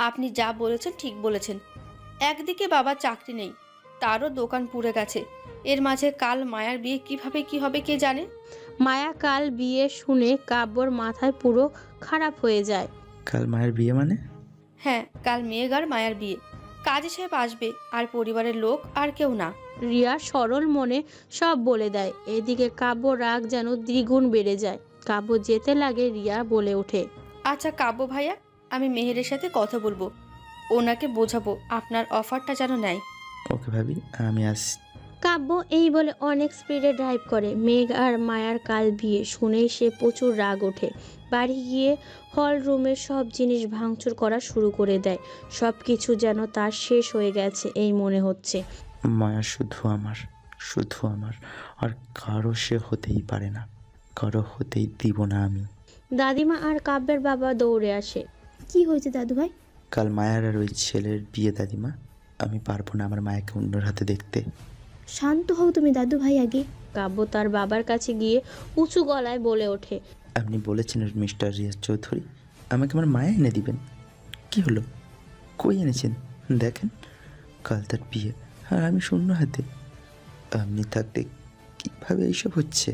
আপনি যা বলেছেন ঠিক বলেছেন। একদিকে বাবার চাকরি নেই, তারও দোকান পুড়ে গেছে। এর মাঝে কাল মায়ার বিয়ে কিভাবে কি হবে কে জানে। মায়া কাল বিয়ে শুনে কাব্যর মাথায় পুরো খারাপ হয়ে যায়। কাল মায়ের বিয়ে মানে? হ্যাঁ, কাল মেঘ আর মায়ার বিয়ে। কাজী সাহেব আসবে, আর পরিবারের লোক, আর কেউ না। রিয়া সরল মনে সব বলে দেয়। এদিকে কাব্য রাগ যেন দ্বিগুণ বেড়ে যায়। কাব্য যেতে লাগে, রিয়া বলে ওঠে, আচ্ছা কাব্য ভাইয়া, আমি মেহেরের সাথে কথা বলবো, ওনাকে বোঝাবো আপনার অফারটা যেন নেয়। ওকে ভাবি, আমি কাব্য এই বলে অনেক স্পিডে ড্রাইভ করে। মেঘ আর মায়ার কাল বিয়ে শুনেই সে প্রচুর রাগ ওঠে। বাড়ি গিয়ে হল রুমের সব জিনিস ভাঙচুর করা শুরু করে দেয়। সব কিছু যেন তার শেষ হয়ে গেছে এই মনে হচ্ছে। মায়া শুধু আমার, শুধু আমার, আর কারো সে হতেই পারে না, কারো হতেই দিব না আমি। দাদিমা আর কাব্যের বাবা দৌড়ে আসে। কি হয়েছে দাদু ভাই? কাল মায়ার আর ওই ছেলের বিয়ে দাদিমা। আমি পারবো না আমার মায়াকে অন্যর হাতে দেখতে। শান্ত হও তুমি দাদু ভাই আগে। কাব্য তার বাবার কাছে গিয়ে উঁচু গলায় বলে ওঠে, আপনি বলেছেন মিস্টার রিয়াজ চৌধুরী আমাকে আমার মায়া এনে দিবেন। কি হলো? কই এনেছেন? দেখেন, কাল তার বিয়ে আর আমি শূন্য হাতে। আপনি থাকতে কীভাবে এইসব হচ্ছে?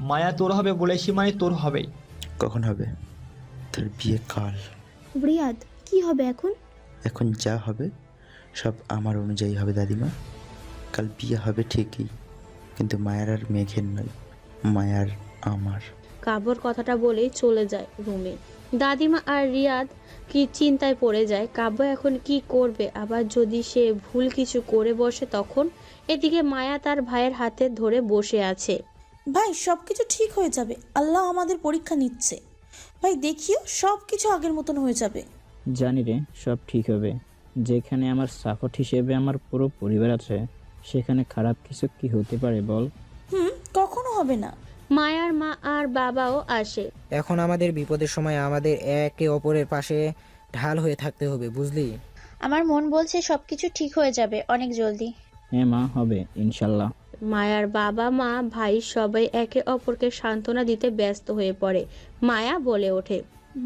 মায়া তোর হবে বলেছি মানে তোর হবেই। কখন হবে? তার বিয়ে কাল। রিয়াদ, কি হবে এখন? এখন যা হবে সব আমার অনুযায়ী হবে দাদিমা। কাল বিয়ে হবে ঠিকই, কিন্তু মায়ার আর মেঘের নয়, মায়ার আমার। কাব্যর কথাটা বলেই চলে যায় রুমে। দাদিমা আর রিয়াদ কি চিন্তায় পড়ে যায়। কাব্য এখন কি করবে? আবার যদি সে ভুল কিছু করে বসে তখন? এদিকে মায়া তার ভাইয়ের হাতে ধরে বসে আছে। ভাই সব কিছু ঠিক হয়ে যাবে, আল্লাহ আমাদের পরীক্ষা নিচ্ছে। ভাই দেখিও সব কিছু আগের মতন হয়ে যাবে। জানি রে, সব ঠিক হবে। যেখানে আমার সাপোর্ট হিসেবে আমার পুরো পরিবার আছে, সেখানে খারাপ কিছু কি হতে পারে বল? কখনো হবে না। মায়ার মা আর বাবাও আসে। এখন আমাদের বিপদের সময় আমাদের একে অপরের পাশে ঢাল হয়ে থাকতে হবে, বুঝলি? আমার মন বলছে সবকিছু ঠিক হয়ে যাবে অনেক জলদি। হ্যাঁ মা, হবে ইনশাল্লাহ। মায়ার বাবা মা ভাই সবাই একে অপরকে সান্ত্বনা দিতে ব্যস্ত হয়ে পড়ে। মায়া বলে ওঠে,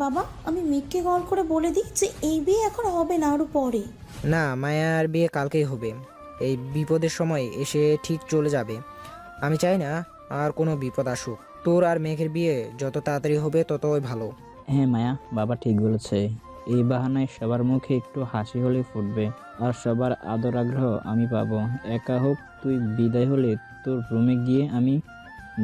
বাবা, আমি মেঘকে কল করে বলে দিই যে এই বিয়ে এখন হবে না, আরো পরে। না, মায়ার বিয়ে কালকেই হবে। এই বিপদের সময় এসে ঠিক চলে যাবে। আমি চাই না আর কোনো বিপদ আসুক। তোর আর মেঘের বিয়ে যত তাড়াতাড়ি হবে ততই ভালো। হ্যাঁ মায়া, বাবা ঠিক বলেছে। এই বাহানায় সবার মুখে একটু হাসি হলে ফুটবে, আর সবার আদর আগ্রহ আমি পাবো। একা হোক, তুই বিদায় হলে তোর রুমে গিয়ে আমি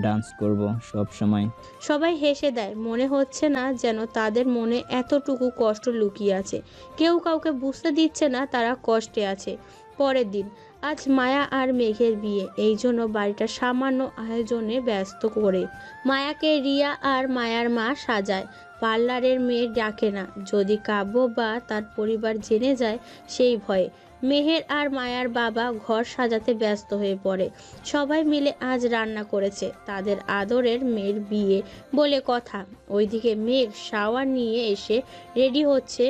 ডান্স করব সব সময়। সবাই হেসে দেয়। মনে হচ্ছে না যেন তাদের মনে এতটুকু কষ্ট লুকিয়ে আছে। কেউ কাউকে বুঝতে দিচ্ছে না তারা কষ্টে আছে। পরের দিন, আজ মায়া আর মেঘের বিয়ে, এই জন্য বাড়িটা সামান্য আয়োজনে ব্যস্ত করে। মায়াকে রিয়া আর মায়ার মা সাজায়। পার্লারের মেয়ে ডাকে না, যদি কাব্য বা তার পরিবার জেনে যায় সেই ভয়ে। মেহের আর মায়ার বাবা ঘর সাজাতে ব্যস্ত হয়ে পড়ে। সবাই মিলে আজ রান্না করেছে, তাদের আদরের মেয়ের বিয়ে বলে কথা। ওইদিকে মেঘ শাওয়ার নিয়ে এসে রেডি হচ্ছে।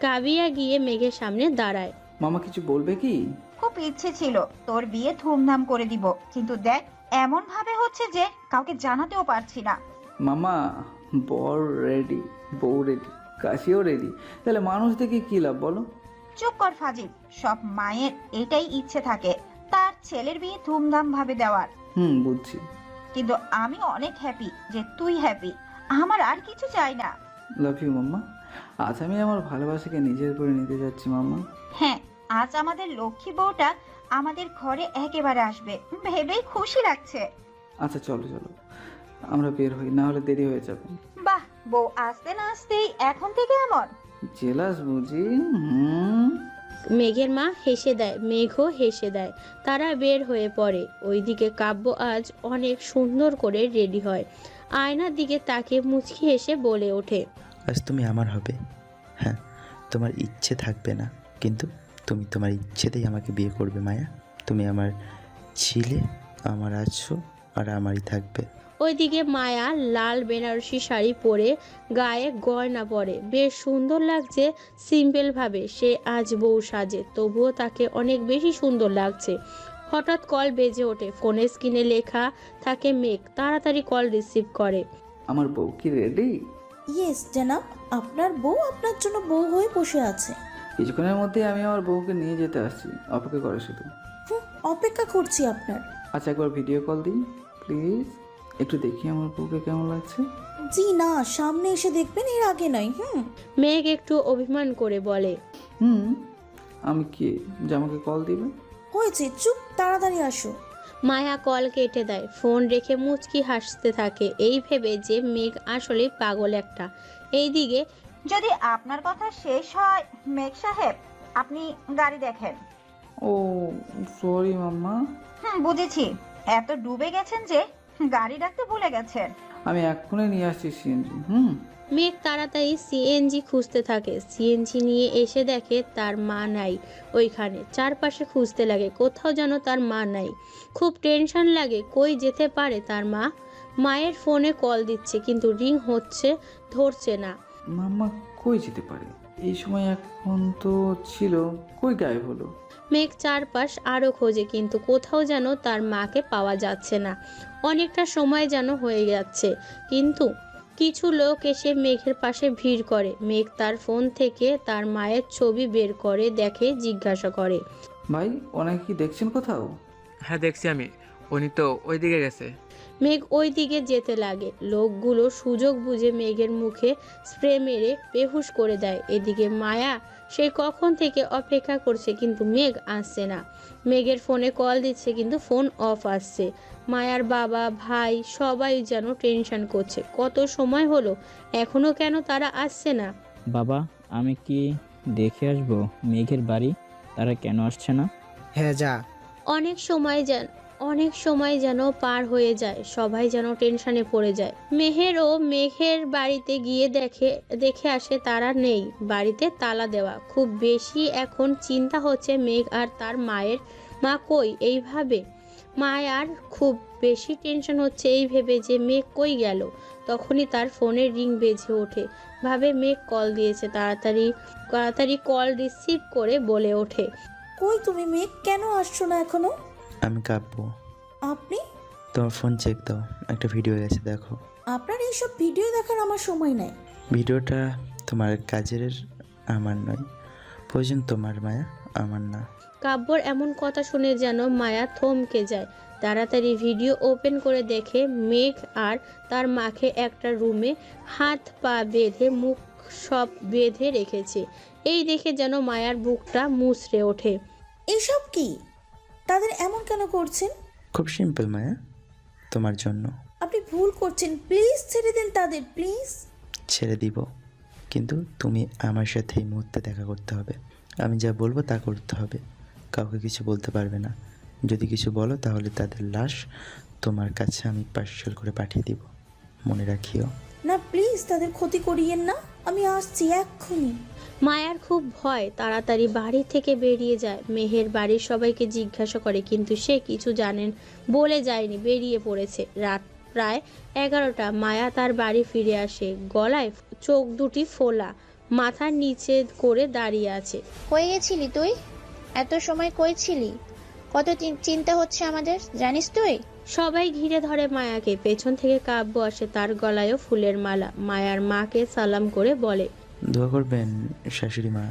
কাবিয়া গিয়ে মেঘের সামনে দাঁড়ায়। মামা কিছু বলবে কি? খুব ইচ্ছে ছিল তোর বিয়ে ধুমধাম করে দিব, কিন্তু দেখ এমন ভাবে হচ্ছে যে কাউকে জানাতেও পারছি না। মামা, বর রেডি, বউ রেডি, কাশিও রেডি, তাহলে মানুষ দেখে কি লাভ বলো? চুপ কর ফাজিল, সব মায়ের এটাই ইচ্ছে থাকে তার ছেলের বিয়ে ধুমধাম ভাবে দেওয়ার। বুঝছি, কিন্তু আমি অনেক হ্যাপি যে তুই হ্যাপি, আমার আর কিছু চাই না। লাভ ইউ মাম্মা। আজ আমি আমার ভালোবাসাকে নিজের করে নিতে যাচ্ছি মাম্মা। হ্যাঁ, আজ আমাদের লক্ষ্মী বউটা আমাদের ঘরে একেবারে আসবে, ভেবেই খুশি লাগছে। আচ্ছা চলো চলো, আমরা বের হই, না হলে দেরি হয়ে যাবে। বাহ, বউ আসতে না আসতেই এখন থেকে এমন জেলাস বুঝি? মেঘের মা হেসে দেয়, মেঘও হেসে দেয়। তারা বের হয়ে পড়ে। ওইদিকে কাব্য আজ অনেক সুন্দর করে রেডি হয়। আয়নার দিকে তাকে মুচকি হেসে বলে ওঠে, আজ তুমি আমার হবে। হ্যাঁ, তোমার ইচ্ছে থাকবে না, কিন্তু তুমি তোমার ইচ্ছেতেই আমাকে বিয়ে করবে মায়া। তুমি আমার ছিলে, আমার আছো, আর আমারই থাকবে। ওইদিকে মায়া লাল বেনারসি শাড়ি পরে গায়ে গয়না পরে বেশ সুন্দর লাগছে। সিম্পল ভাবে সে আজ বউ সাজে, তবুও তাকে অনেক বেশি সুন্দর লাগছে। হঠাৎ কল বেজে ওঠে। ফোনের স্ক্রিনে লেখা থাকে মেঘ। তাড়াতাড়ি কল রিসিভ করে। আমার বউ কি রেডি? ইয়েস জানাব, আপনার বউ আপনার জন্য বউ হয়ে বসে আছে। কিছুক্ষণের মধ্যে আমি আমার বউকে নিয়ে যেতে আসছি, অপেক্ষা করে শুধু। অপেক্ষা করছি আপনার। আচ্ছা একবার ভিডিও কল দিন প্লিজ, একটু দেখি আমার বউকে কেমন লাগছে। জি না, সামনে এসে দেখবেন, এর আগে নয়। মেঘ একটু অভিমান করে বলে। আমি কে যে আমাকে কল দিবে? হয়েছে, চুপ, তাড়াতাড়ি আসো। মায়া কল কেটে দেয়, ফোন রেখে মুচকি হাসতে থাকে, এই ভেবে যে মেঘ আসলে পাগল একটা। এইদিকে যদি আপনার কথা শেষ হয় মেঘ সাহেব, আপনি গাড়ি দেখেন। ও সরি মাম্মা। বুঝেছি, এত ডুবে গেছেন যে গাড়ি ডাকতে ভুলে গেছেন। আমি এক্ষুনি নিয়ে আসছি সিএনজি। মেঘ তাড়াতাড়ি সিএনজি খুঁজতে থাকে, সিএনজি নিয়ে এসে দেখে তার মা নাই ওইখানে। চারপাশে খুঁজতে লাগে, কোথাও যেন তার মা নাই। খুব টেনশন লাগে, কই যেতে পারে তার মা। মায়ের ফোনে কল দিচ্ছে কিন্তু রিং হচ্ছে, ধরছে না। মাম্মা কই যেতে পারে এই সময়? এখন তো ছিল, কই গায়েব হলো? মেঘ চারপাশ আরও খোঁজে কিন্তু কোথাও যেন তার মাকে পাওয়া যাচ্ছে না। অনেকটা সময় যেন হয়ে যাচ্ছে, কিন্তু কিছু লোক এসে মেঘের পাশে ভিড় করে। মেঘ তার ফোন থেকে তার মায়ের ছবি বের করে দেখে, জিজ্ঞাসা করে, ভাই ওনাকে কি দেখছেন কোথাও? হ্যাঁ দেখছি আমি, উনি তো ওই দিকে গেছে। মেঘ ওই দিকে যেতে লাগে। লোকগুলো সুযোগ বুঝে মেঘের মুখে স্প্রে মেরে বেহুশ করে দেয়। এদিকে মায়া সেই কখন থেকে অপেক্ষা করছে কিন্তু মেঘ আসছে না। মেঘের ফোনে কল দিচ্ছে কিন্তু ফোন অফ আসছে। মায়ার বাবা ভাই সবাই যেন টেনশন করছে, কত সময় হলো এখনো কেন তারা আসছে না। বাবা, আমি কি দেখে আসবো মেঘের বাড়ি, তারা কেন আসছে না? হ্যাঁ যা। অনেক সময় যেন পার হয়ে যায়, সবাই যেন টেনশনে পড়ে যায়। মেঘের বাড়িতে গিয়ে দেখে আসে তারা নেই, বাড়িতে তালা দেওয়া। খুব বেশি এখন চিন্তা হচ্ছে মেঘ আর তার মা কই। এইভাবে মায়ার খুব বেশি টেনশন হচ্ছে এই ভেবে যে মেঘ কই গেল। তখনই তার ফোনের রিং বেজে ওঠে, ভাবে মেঘ কল দিয়েছে। তাড়াতাড়ি কল রিসিভ করে বলে ওঠে, কই তুমি মেঘ, কেন আসছো না এখনো? আমি কাঁপবো। আপনি? তোমার ফোন চেক দাও, একটা ভিডিও গেছে দেখো। আপনার এইসব ভিডিও দেখার আমার সময় নাই। ভিডিওটা তোমার কাজের, আমার নয়। প্রয়োজন তোমার মায়া, আমার না। কাব্যর এমন কথা শুনে যেন মায়া থমকে যায়। তাড়াতাড়ি ভিডিও ওপেন করে দেখে মেঘ আর তার মাকে একটা রুমে হাত পা বেঁধে, মুখ সব বেঁধে রেখেছে। এই দেখে যেন মায়ার বুকটা মুচড়ে ওঠে। এসব কি? তাদের এমন কেন করছেন? খুব সিম্পল মায়া, তোমার জন্য। আপনি ভুল করছেন, প্লিজ ছেড়ে দিন তাদের, প্লিজ। ছেড়ে দিব, কিন্তু তুমি আমার সাথে এই মুহূর্তে দেখা করতে হবে। আমি যা বলবো তা করতে হবে, কাউকে কিছু বলতে পারবে না। যদি কিছু বলো তাহলে তাদের লাশ তোমার কাছে আমি পার্সেল করে পাঠিয়ে দিব, মনে রাখিও। না প্লিজ, তাদের ক্ষতি করিয়েন না, আমি আসছি এক্ষুনি। মায়ার খুব ভয়, তাড়াতাড়ি বাড়ি থেকে বেরিয়ে যায়। মেহের বাড়ির সবাইকে জিজ্ঞাসা করে কিন্তু সে কিছু বলে যায়নি, বেরিয়ে পড়েছে। রাত প্রায় 11টা। মায়া তার বাড়ি ফিরে আসে, গলায় চোখ দুটি ফোলা, মাথার নিচে করে দাঁড়িয়ে আছে। কই গেছিলি তুই? এত সময় কই ছিলি? কত চিন্তা হচ্ছে আমাদের, জানিস তুই? সবাই ঘিরে ধরে মায়াকে। পেছন থেকে কাব্য আসে, তার গলায়ও ফুলের মালা। মায়ার মাকে সালাম করে বলে, দোয়া করবেন শাশুড়ি মা।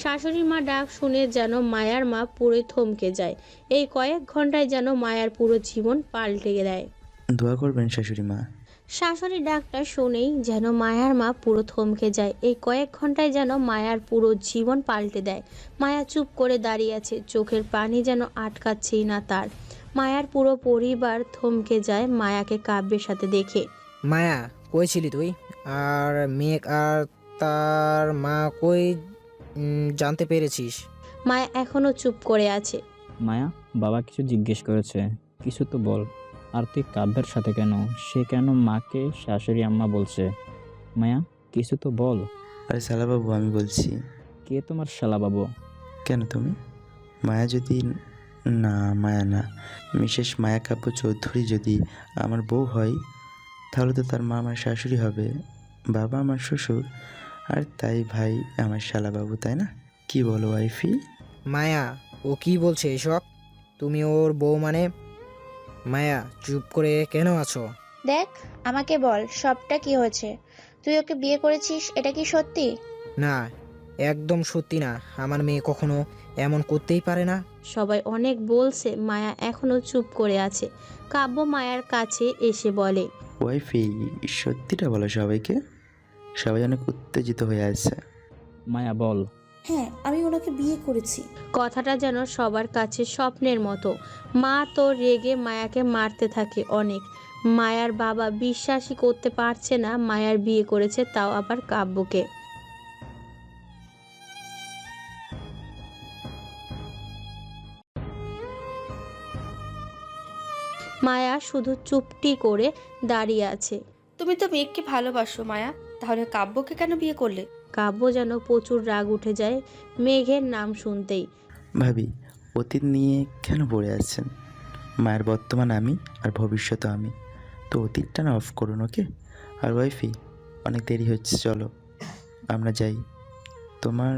শাশুড়ি মা ডাক শুনে যেন মায়ার মা পুরো থমকে যায়। এই কয়েক ঘন্টায় যেন মায়ার পুরো জীবন পাল্টে দেয়। দোয়া করবেন শাশুড়ি মা। শাশুড়ি ডাকটা শুনেই যেন মায়ার মা পুরো থমকে যায়। এই কয়েক ঘন্টায় যেন মায়ার পুরো জীবন পাল্টে দেয়। মায়া চুপ করে দাঁড়িয়ে আছে, চোখের পানি যেন আটকাচ্ছেই না তার। মায়ার পুরো পরিবার থমকে যায় মায়াকে কাব্যের সাথে দেখে। মায়া কই ছিলি তুই? আর মেঘ আর তার মা কই, জানতে পেরেছিস? মায়া এখনো চুপ করে আছে। মায়া, বাবা কিছু জিজ্ঞেস করেছে, কিছু তো বল। আর তুই কাব্যের সাথে কেন? সে কেন মাকে শাশুড়ি আম্মা বলছে? মায়া কিছু তো বল। আরে শালাবাবু, আমি বলছি। কে তোমার শালাবাবু? কেন তুমি? মায়া যদি, না মায়া না, মিসেস মায়া কাব্য চৌধুরী যদি আমার বউ হয় তাহলে তো তার মা আমার শাশুড়ি হবে, বাবা আমার শ্বশুর, আর তাই ভাই আমার শালাবাবু, তাই না? কি বলো ওয়াইফি? মায়া ও কি বলছে এসব? তুমি ওর বউ মানে? মায়া চুপ করে কেন আছো? দেখ, আমাকে বল সবটা কি হয়েছে। তুই ওকে বিয়ে করেছিস, এটা কি সত্যি? না, একদম সত্যি না, আমার মেয়ে কখনো এমন করতেই পারে না। সবাই অনেক বলছে, মায়া এখনো চুপ করে আছে। কাব্য মায়ার কাছে এসে বলে, ওয়াইফি, সত্যিটা বলো সবাইকে। সবাই অনেক উত্তেজিত হয়ে আছে। মায়া বল। হ্যাঁ, আমি ওনাকে বিয়ে করেছি। কথাটা যেন সবার কাছে স্বপ্নের মতো। মা তো রেগে মায়াকে মারতে থাকে অনেক। মায়ার বাবা বিশ্বাসই করতে পারছে না মায়ার বিয়ে করেছে, তাও আবার কাব্যকে। মায়া শুধু চুপটি করে দাঁড়িয়ে আছে। তুমি তো মেঘকে ভালোবাসো মায়া, তাহলে কাব্যকে কেন বিয়ে করলে? কাব্য যেন প্রচুর রাগ উঠে যায় মেঘের নাম শুনতেই। ভাবি, অতীত নিয়ে কেন পড়ে আছেন? মায়ের বর্তমান আমি আর ভবিষ্যৎ আমি, তো অতীতটা না অফ করুন, ওকে? আর ওয়াইফি, অনেক দেরি হচ্ছে, চলো আমরা যাই তোমার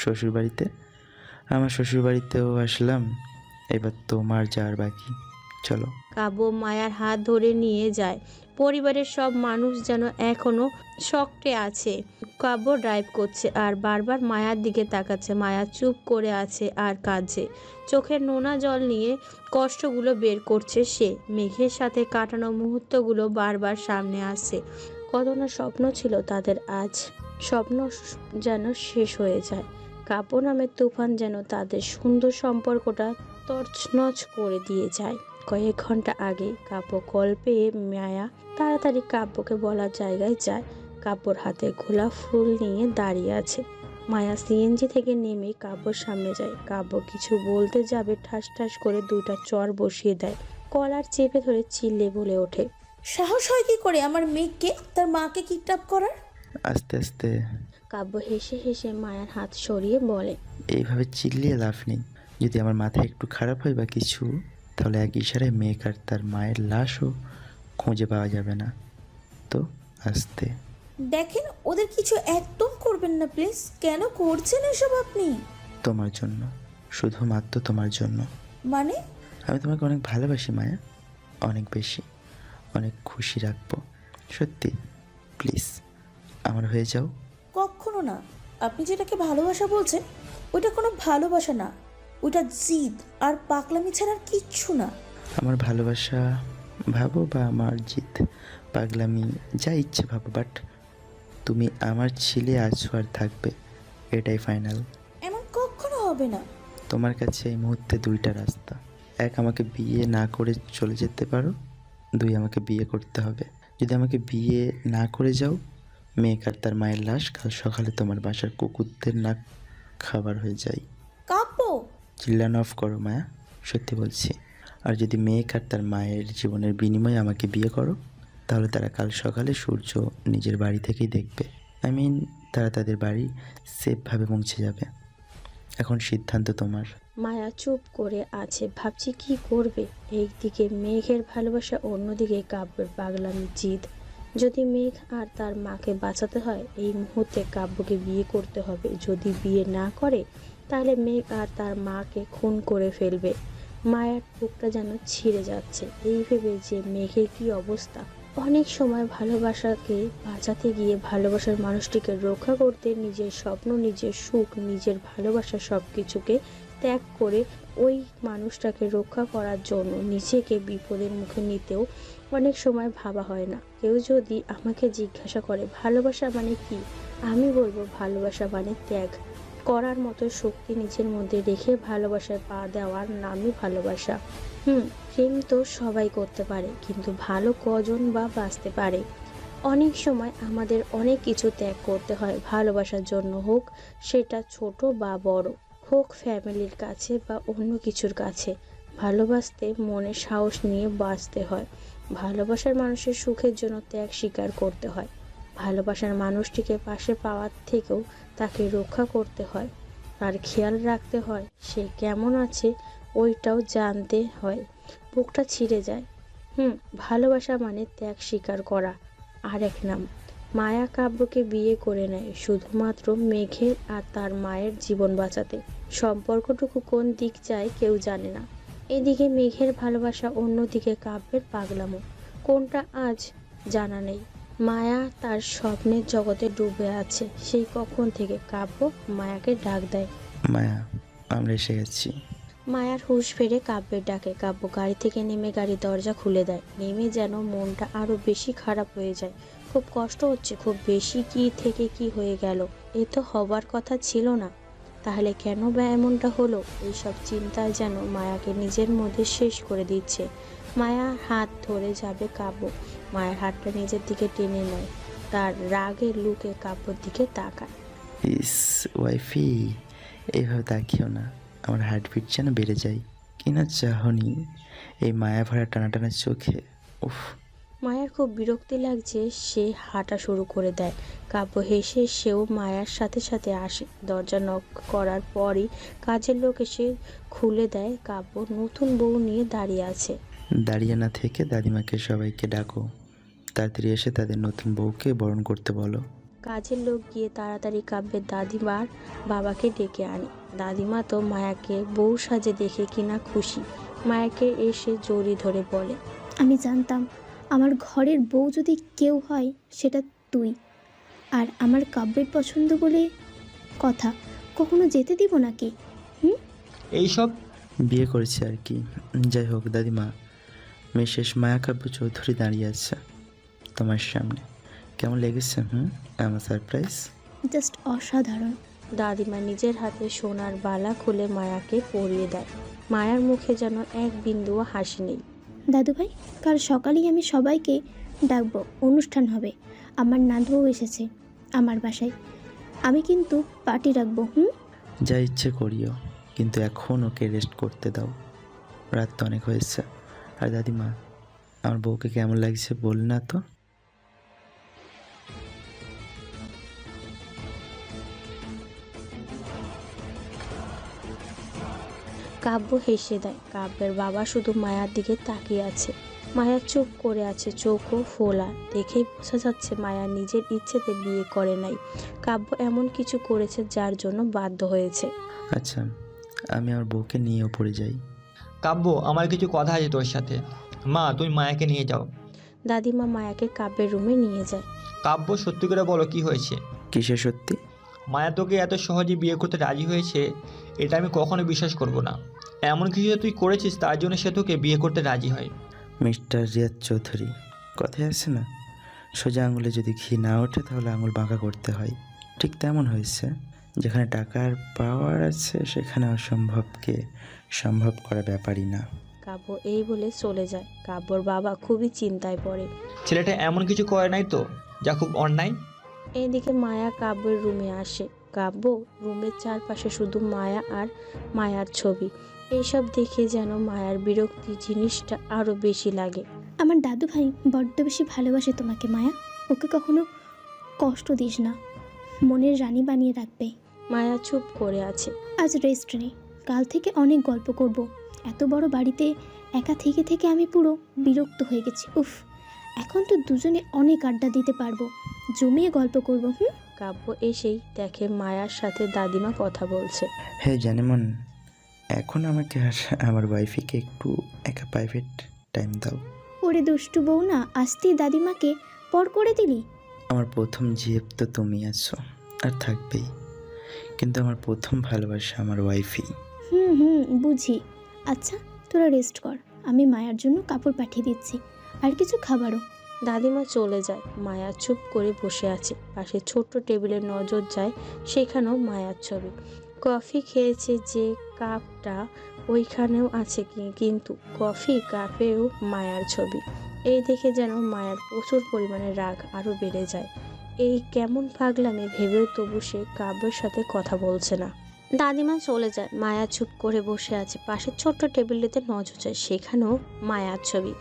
শ্বশুরবাড়িতে। আমার শ্বশুরবাড়িতেও আসলাম, এবার তোমার যার বাকি, চলো। কাব্য মায়ার হাত ধরে নিয়ে যায়। পরিবারের সব মানুষ যেন এখনো শক্টে আছে। কাব্য ড্রাইভ করছে আর বারবার মায়ার দিকে তাকাচ্ছে। মায়া চুপ করে আছে আর কাঁদছে। চোখের নোনা জল নিয়ে কষ্টগুলো বের করছে সে। মেঘের সাথে কাটানো মুহূর্তগুলো বারবার সামনে আসছে। কত না স্বপ্ন ছিল তাদের আজ, স্বপ্ন যেন শেষ হয়ে যায়। কাব্য নামের তুফান যেন তাদের সুন্দর সম্পর্কটা তছনছ করে দিয়ে যায়। কয়েক ঘন্টা আগে কাব্য কল পেয়ে মায়া তাড়াতাড়ি কাব্যকে বলার জায়গায় যায়। কাব্যর হাতে গোলাপ ফুল নিয়ে দাঁড়িয়ে আছে। মায়া সিএনজি থেকে নেমে কাব্যর সামনে যায়। কাব্য কিছু বলতে যাবে, ঠাস ঠাস করে দুইটা চর বসিয়ে দেয়। কলার চেপে ধরে চিল্লে বলে ওঠে, সাহস হয় কি করে আমার মেয়েকে তার মাকে কিডন্যাপ করার? আস্তে আস্তে। কাব্য হেসে হেসে মায়ার হাত সরিয়ে বলে, এইভাবে চিল্লিয়ে লাভ নেই। যদি আমার মাথা একটু খারাপ হয় বা কিছু, তাহলে এক ইশারায় মেঘ আর তার মায়ের লাশও খুঁজে পাওয়া যাবে না। তো আস্তে। দেখেন, ওদের কিছু একদম করবেন না প্লিজ। কেন করছেন এসব আপনি? তোমার জন্য, শুধুমাত্র তোমার জন্য। মানে? আমি তোমাকে অনেক ভালোবাসি মায়া, অনেক বেশি, অনেক খুশি রাখবো। সত্যি, প্লিজ আমার হয়ে যাও। কখনো না। আপনি যেটাকে ভালোবাসা বলছেন ওইটা কোনো ভালোবাসা না, ওইটা জিদ আর পাগলামি ছাড়া আর কিচ্ছু না। আমার ভালোবাসা ভাবো বা আমার জিত, পাগলামি, যা ইচ্ছে ভাবো, বাট তুমি আমার ছেলে আছো আর থাকবে, এটাই ফাইনাল। এমন কখনো হবে না। তোমার কাছে এই মুহূর্তে দুইটা রাস্তা, এক আমাকে বিয়ে না করে চলে যেতে পারো, দুই আমাকে বিয়ে করতে হবে। যদি আমাকে বিয়ে না করে যাও, মেঘ আর তার মায়ের লাশ কাল সকালে তোমার বাসার কুকুরদের নাক খাবার হয়ে যায়। কাব্য! চিল্লানো অফ করো মায়া, সত্যি বলছি। আর যদি মেঘ আর তার মায়ের জীবনের বিনিময়ে আমাকে বিয়ে করো, তাহলে তারা কাল সকালে সূর্য নিজের বাড়ি থেকেই দেখবে। তারা তাদের বাড়ি সেফভাবে পৌঁছে যাবে। এখন সিদ্ধান্ত তোমার। মায়া চুপ করে আছে, ভাবছি কি করবে। একদিকে মেঘের ভালোবাসা, অন্যদিকে কাব্যের পাগলামি জিদ। যদি মেঘ আর তার মাকে বাঁচাতে হয়, এই মুহূর্তে কাব্যকে বিয়ে করতে হবে। যদি বিয়ে না করে, তাহলে মেঘ আর তার মাকে খুন করে ফেলবে। মায়ার বুকটা যেন ছিঁড়ে যাচ্ছে এই ভেবে যে মেঘের কি অবস্থা। অনেক সময় ভালোবাসাকে বাঁচাতে গিয়ে ভালোবাসার মানুষটিকে রক্ষা করতে নিজের স্বপ্ন, নিজের সুখ, নিজের ভালোবাসা সব কিছুকে ত্যাগ করে ওই মানুষটাকে রক্ষা করার জন্য নিজেকে বিপদের মুখে নিতেও অনেক সময় ভাবা হয় না। কেউ যদি আমাকে জিজ্ঞাসা করে ভালোবাসা মানে কি, আমি বলবো ভালোবাসা মানে ত্যাগ করার মতো শক্তি নিজের মধ্যে রেখে ভালোবাসায় পা দেওয়ার নামই ভালোবাসা। প্রেম তো সবাই করতে পারে, কিন্তু ভালো কজন বা বাঁচতে পারে। অনেক সময় আমাদের অনেক কিছু ত্যাগ করতে হয় ভালোবাসার জন্য, হোক সেটা ছোট বা বড়, হোক ফ্যামিলির কাছে বা অন্য কিছুর কাছে। ভালোবাসতে মনে সাহস নিয়ে বাঁচতে হয়। ভালোবাসার মানুষের সুখের জন্য ত্যাগ স্বীকার করতে হয়। ভালোবাসার মানুষটিকে পাশে পাওয়ার থেকেও তাকে রক্ষা করতে হয়, আর খেয়াল রাখতে হয় সে কেমন আছে, ওইটাও জানতে হয়। বুকটা ছিঁড়ে যায়। ভালোবাসা মানে ত্যাগ স্বীকার করা আর এক নাম। মায়া কাব্যকে বিয়ে করে নেয় শুধুমাত্র মেঘের আর তার মায়ের জীবন বাঁচাতে। সম্পর্কটুকু কোন দিক যায় কেউ জানে না। এদিকে মেঘের ভালোবাসা, অন্যদিকে কাব্যের পাগলামো। কোনটা আজ জানা নেই। মায়া তার স্বপ্নের জগতে ডুবে আছে। সেই কখন থেকে কাব্য মায়াকে ডাক দেয়। মায়া, আমরা এসে গেছি। মায়ার হুঁশ ফেরে কাব্যের ডাকে। কাব্য গাড়ি থেকে নেমে গাড়ির দরজা খুলে দেয়। নেমে যেন মনটা আরো বেশি খারাপ হয়ে যায়। খুব কষ্ট হচ্ছে, খুব বেশি কি থেকে কি হয়ে গেল। এ তো হবার কথা ছিল না, তাহলে কেন বা এমনটা হলো? এইসব চিন্তায় যেন মায়াকে নিজের মধ্যে শেষ করে দিচ্ছে। মায়ার হাত ধরে যাবে কাব্য, মায়ের হাতটা নিজের দিকে টেনে নেয়। তার রাগের লুকে কাব্যর দিকে তাকায়। ইস ওয়াইফি, এইভাবে তাকিও না, আমার হার্টবিট যেন বেড়ে যায়। কি না চাহনি এই মায়া ভরা টানাটানা চোখে। উফ। মায়ার খুব বিরক্তি লাগছে, সে হাঁটা শুরু করে দেয়। কাব্য হেসে সেও মায়ার সাথে সাথে আসে। দরজা নক করার পরই কাজের লোক এসে খুলে দেয়। কাব্য নতুন বউ নিয়ে দাঁড়িয়ে আছে। দাঁড়িয়ে না থেকে দাদিমাকে সবাইকে ডাকো, তাড়াতাড়ি এসে তাদের নতুন বউকে বরণ করতে বলো। কাজের লোক গিয়ে তাড়াতাড়ি কাব্যের দাদিমার বাবাকে ডেকে আনে। দাদিমা তো মায়াকে বউ সাজে দেখে কিনা খুশি। মায়াকে এসে জড়িয়ে ধরে বলে, আমি জানতাম আমার ঘরের বউ যদি কেউ হয় সেটা তুই। আর আমার কাব্যের পছন্দ বলে কথা, কখনো যেতে দিব নাকি? এইসব বিয়ে করেছি আর কি। যাই হোক দাদিমা, মিসেস মায়াকাব্য চৌধুরী দাঁড়িয়ে আছে তোমার সামনে। কেমন লেগেছে? আমার সারপ্রাইজ জাস্ট অসাধারণ। দাদিমা নিজের হাতে সোনার বালা খুলে মায়াকে পরিয়ে দেয়। মায়ার মুখে যেন এক বিন্দুও হাসি নেই। দাদু ভাই, কাল সকালেই আমি সবাইকে ডাকবো, অনুষ্ঠান হবে। আমার নাতবউ এসেছে আমার বাসায়, আমি কিন্তু পার্টি রাখবো। যা ইচ্ছে করিও, কিন্তু এখন ওকে রেস্ট করতে দাও, রাত তো অনেক হয়েছে। আর দাদিমা, আমার বউকে কেমন লাগছে বল না তো। কাব্য হেসে দেয়। কাব্যের বাবা শুধু মায়ার দিকে তাকিয়ে আছে। মায়া চুপ করে আছে, চোখও ফোলা। দেখেই বোঝা যাচ্ছে মায়া নিজের ইচ্ছেতে বিয়ে করে নাই। কাব্য এমন কিছু করেছে যার জন্য বাধ্য হয়েছে। আচ্ছা, আমি আমার বউকে নিয়েও পড়ে যাই। কাব্য, আমার কিছু কথা আছে তোর সাথে। মা, তুমি মায়াকে নিয়ে যাও। দাদিমা মায়াকে কাব্যের রুমে নিয়ে যায়। কাব্য, সত্যি করে বলো কি হয়েছে? কিসে সত্যি? মায়া তোকে এত সহজে বিয়ে করতে রাজি হয়েছে, এটা আমি কখনো বিশ্বাস করব না। এমন কিছু যে তুই করেছিস তার জন্য সে তোকে বিয়ে করতে রাজি হয়। মিস্টার রিয়াজ চৌধুরী, কথায় আছে না, সোজা আঙুলে যদি ঘি না ওঠে তাহলে আঙুল বাঁকা করতে হয়। ঠিক তেমন হয়েছে। যেখানে টাকার পাওয়ার আছে সেখানে অসম্ভবকে সম্ভব করা ব্যাপারই না। কাব্য এই বলে চলে যায়। কাব্যর বাবা খুবই চিন্তায় পড়ে। ছেলেটা এমন কিছু করে নাই তো যা খুব অন্যায়? এইদিকে মায়া কাব্যের রুমে আসে। কাব্য রুমের চারপাশে শুধু মায়া আর মায়ার ছবি। এইসব দেখে যেন মায়ার বিরক্তি জিনিসটা আরো বেশি লাগে। আমার দাদু ভাই বড্ড বেশি ভালোবাসে তোমাকে মায়া, ওকে কখনো কষ্ট দিস না, মনের রানী বানিয়ে রাখবে। মায়া চুপ করে আছে। আজ রেস্ট নেই, কাল থেকে অনেক গল্প করব। এত বড় বাড়িতে একা থেকে থেকে আমি পুরো বিরক্ত হয়ে গেছি। উফ, এখন তো দুজনে অনেক আড্ডা দিতে পারবো, জমিয়ে গল্প করব। কাব্য এসেই দেখে মায়ার সাথে দাদিমা কথা বলছে। হে জানেমন, এখন আমাকে আর আমার ওয়াইফিকে একটু একা প্রাইভেট টাইম দাও। ওরে দুষ্টু বউ না, আসতেই দাদিমাকে পর করে দিলি। আমার প্রথম জিএফ তো তুমি আছো আর থাকবেই, কিন্তু আমার প্রথম ভালোবাসা আমার ওয়াইফি। বুঝি। আচ্ছা তোরা রেস্ট কর, আমি মায়ার জন্য কাপড় পাঠিয়ে দিচ্ছি, আর কিছু খাবারও। দাদিমা চলে যায়। মায়া চুপ করে বসে আছে। পাশে ছোট্ট টেবিলে নজর যায়, সেখানেও মায়ার ছবি। কফি খেয়েছে যে কাপটা ওইখানেও আছে, কিন্তু কফি কাপেও মায়ার ছবি। এই দেখে যেন মায়ার প্রচুর পরিমাণে রাগ আরও বেড়ে যায়। এই কেমন পাগলামি ভেবেও তবু সে কাব্যের সাথে কথা বলছে না। দাদিমা চলে যায়। মায়া চুপ করে বসে আছে। পাশের ছোট্ট টেবিলটিতে নজর যায়, সেখানেও মায়ার ছবি।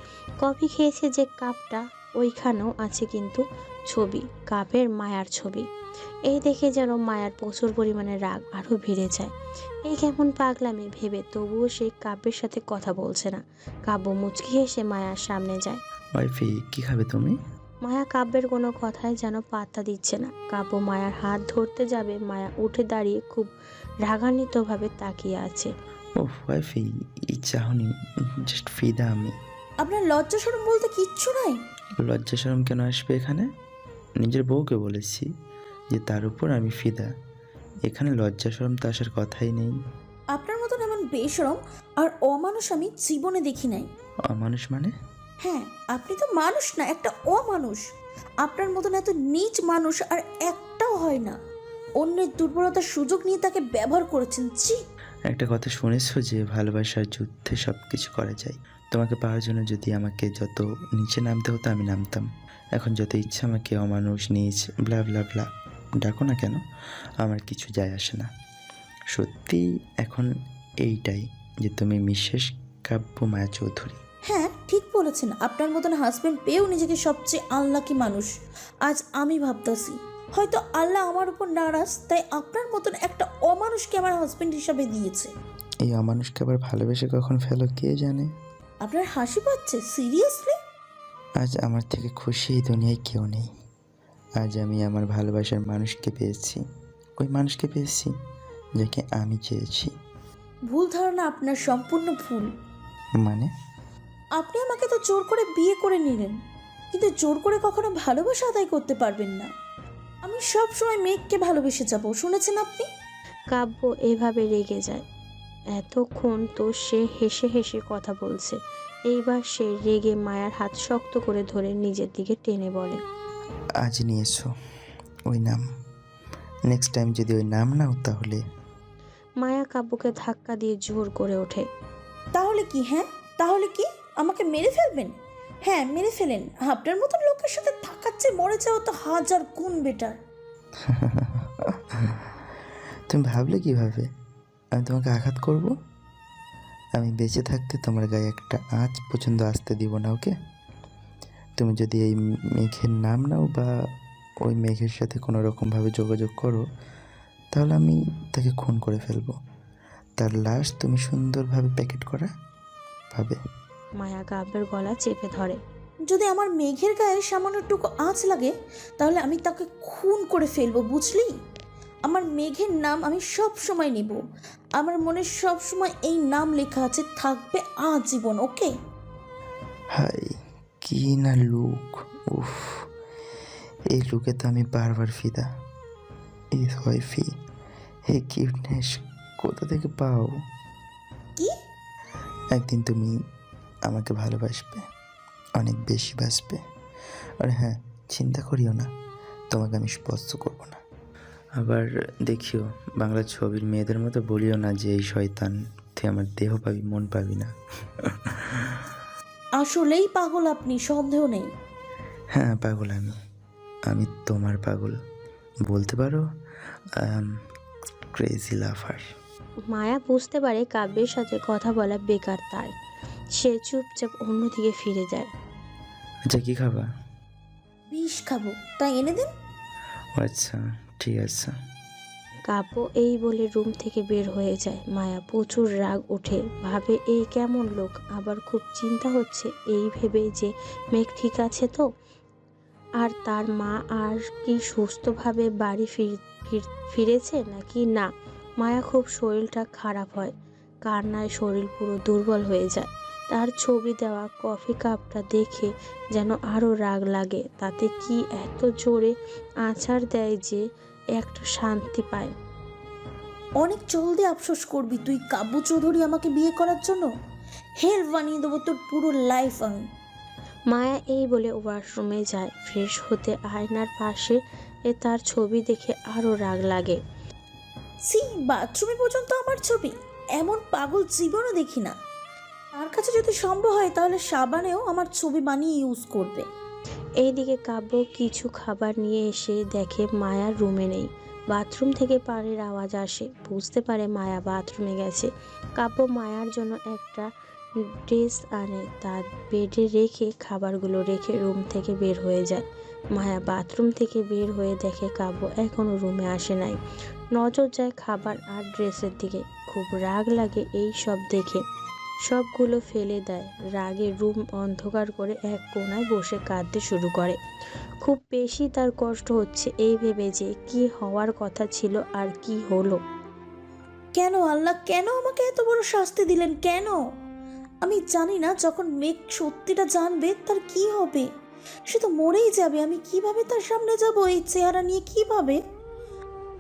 কফি খেয়েছে যে কাপটা ওইখানেও আছে, কিন্তু ছবি কাপের মায়ার ছবি। এই দেখে যেন মায়ার প্রচুর পরিমাণে রাগ আরও বেড়ে যায়। এই কেমন পাগলামি ভেবে তবুও সে কাব্যের সাথে কথা বলছে না। কাব্য মুচকি হেসে মায়ার সামনে যায়। ওয়াইফি, কি খাবে তুমি? মায়া কাব্যের কোনো কথায় যেন পাত্তা দিচ্ছে না। কাব্য মায়ার হাত ধরতে যাবে, মায়া উঠে দাঁড়িয়ে খুব রাগান্বিতভাবে তাকিয়ে আছে। ও ওয়াইফি, এই চাহনি, জাস্ট ফিদা আমি। আপনার লজ্জা শরম বলতে কিচ্ছু নাই? লজ্জা শরম কেন আসবে এখানে? নিজের বউকে বলেছি যে তার উপর আমি ফিদা। এখানে লজ্জা শরম তো আসার কথাই নেই। আপনার মতন এমন বেশরম আর অমানুষ আমি জীবনে দেখি নাই। অমানুষ মানে? হ্যাঁ, আপনি তো মানুষ না, একটা অমানুষ। আপনার মতন এত নীচ মানুষ আর একটাও হয় না। অন্যের দুর্বলতার সুযোগ নিয়ে তাকে ব্যবহার করেছেন। ছি। একটা কথা শুনেছো যে ভালোবাসার যুদ্ধে সব কিছু করা যায়। তোমাকে পাওয়ার জন্য যদি আমাকে যত নিচে নামতে হতো আমি নামতাম। এখন যত ইচ্ছা আমাকে অমানুষ, নীচ, ব্লা ব্লা ব্লা ডাকো না কেন, আমার কিছু যায় আসে না। সত্যি এখন এইটাই যে তুমি মিসেস কাব্য মায়া চৌধুরী। হ্যাঁ, ঠিক বলেছেন। আপনার মতন হাজবেন্ড পেয়েও নিজেকে সবচেয়ে আনলাকি মানুষ আজ আমি ভাবতাছি। হয়তো আল্লাহ আমার উপর নারাজ, তাই আপনার মতন একটা অমানুষকে আমার হাজবেন্ড হিসাবে দিয়েছে। এই অমানুষকে আবার ভালোবেসে কখন ফেলো কে জানে। আপনার হাসি পাচ্ছে? সিরিয়াসলি? আজ আমার থেকে খুশি এই দুনিয়ায় কেউ নেই। আজ আমি আমার ভালোবাসার মানুষকে পেয়েছি, ওই মানুষকে পেয়েছি যাকে আমি চেয়েছি। ভুল ধারণা আপনার, সম্পূর্ণ ভুল। মানে? আপনি আমাকে তো জোর করে বিয়ে করে নিলেন, কিন্তু জোর করে কখনো ভালোবাসা আদায় করতে পারবেন না। আমি সব সময় মেঘকে ভালোবেসে যাব, শুনেছেন আপনি? কাব্য এভাবে রেগে যায়। এতক্ষণ তো সে হেসে হেসে কথা বলছে, এইবার সে রেগে মায়ার হাত শক্ত করে ধরে নিজের দিকে টেনে বলে, আজ নিয়েছো ওই নাম, নেক্সট টাইম যদি ওই নাম নাও তাহলে। মায়া কাব্যকে ধাক্কা দিয়ে জোর করে ওঠে। তাহলে কি? হ্যাঁ, তাহলে কি? আমাকে মেরে ফেলবেন? হ্যাঁ, মেরে ফেলেন। আপনার মতন লোকের সাথে থাকার চেয়ে মরে যাওয়া তো 1000 গুণ বেটার। তুমি ভাবলে কিভাবে আমি তোমাকে আঘাত করব? আমি বেঁচে থাকতে তোমার গায়ে একটা আঁচ পর্যন্ত আসতে দিব না, ওকে? তুমি যদি এই মেঘের নাম নাও বা ওই মেঘের সাথে কোনো রকমভাবে যোগাযোগ করো, তাহলে আমি তাকে খুন করে ফেলবো। তার লাশ তুমি সুন্দরভাবে প্যাকেট করা পাবে। মায়া কাব্যের গলা চেপে ধরে। যদি আমার মেঘের গায়ে সামান্যটুকু আঁচ লাগে তাহলে আমি তাকে খুন করে ফেলবো, বুঝলি? আমার মেঘের নাম আমি সব সময় নিব। আমার মনে সব সময় এই নাম লেখা আছে, থাকবে আজীবন, ওকে? হাই কি না লুক! উফ, এই লুকে তো আমি বারবার ফিদা। এই ওয়াইফি, এই কিউটনেস কোথা থেকে পাও? কি? একদিন তুমি আমাকে ভালোবাসবে, অনেক বেশি বাসবে। আর হ্যাঁ, চিন্তা করিও না, তোমাকে আমি স্পর্শ করব না। আবার দেখিও, বাংলা ছবির মেয়েদের মতো বলিও না যে এই শয়তান, তুই আমার দেহ পাবি মন পাবি না। আসলেই পাগল আপনি, সন্দেহ নেই। হ্যাঁ পাগল আমি তোমার পাগল, বলতে পারো ক্রেজি লাভার। মায়া বুঝতে পারে কাব্যের সাথে কথা বলা বেকার তার। সে চুপচাপ অন্যদিকে ফিরে যায়। আচ্ছা কি খাবা? বিষ খাবো, তাই এনে দেন। আচ্ছা ঠিক আছে। কাব্য এই বলে রুম থেকে বের হয়ে যায়। মায়া প্রচুর রাগ ওঠে, ভাবে এই কেমন লোক। আবার খুব চিন্তা হচ্ছে এই ভেবে যে মেঘ ঠিক আছে তো, আর তার মা আর কি সুস্থভাবে বাড়ি ফিরেছে নাকি না। মায়া খুব শরীরটা খারাপ হয়, কান্নায় শরীর পুরো দুর্বল হয়ে যায়। তার ছবি দেওয়া কফি কাপটা দেখে যেন আরও রাগ লাগে। তাতে কি এত জোরে আছাড় দেয় যে একটু শান্তি পায়। অনেক জলদি আফসোস করবি তুই কাব্য চৌধুরী আমাকে বিয়ে করার জন্য। হেল বানিয়ে দেবো তোর পুরো লাইফ আমি। মায়া এই বলে ওয়াশরুমে যায় ফ্রেশ হতে। আয়নার পাশে তার ছবি দেখে আরও রাগ লাগে। সি, বাথরুমে পর্যন্ত আমার ছবি! এমন পাগল জীবনও দেখি না। তার কাছে যদি সম্ভব হয় তাহলে সাবানেও আমার ছবি বানিয়ে ইউজ করবে। এইদিকে কাব্য কিছু খাবার নিয়ে এসে দেখে মায়ার রুমে নেই। বাথরুম থেকে পানির আওয়াজ আসে, বুঝতে পারে মায়া বাথরুমে গেছে। কাব্য মায়ার জন্য একটা ড্রেস আনে, তার বেডে রেখে খাবারগুলো রেখে রুম থেকে বের হয়ে যায়। মায়া বাথরুম থেকে বের হয়ে দেখে কাব্য এখনো রুমে আসে নাই। নজর যায় খাবার আর ড্রেসের দিকে। খুব রাগ লাগে এই সব দেখে, সবগুলো ফেলে দেয়। রাগে রুম অন্ধকার করে এক কোণায় বসে কাঁদতে শুরু করে। খুব বেশি তার কষ্ট হচ্ছে এই ভেবে যে কি হওয়ার কথা ছিল আর কি হলো। কেন আল্লাহ, কেন আমাকে এত বড় শাস্তি দিলেন? কেন? আমি জানি না যখন মেঘ সত্যিটা জানবে তার কি হবে। সে তো মরেই যাবে, আমি কিভাবে তার সামনে যাব এই চেহারা নিয়ে? কিভাবে?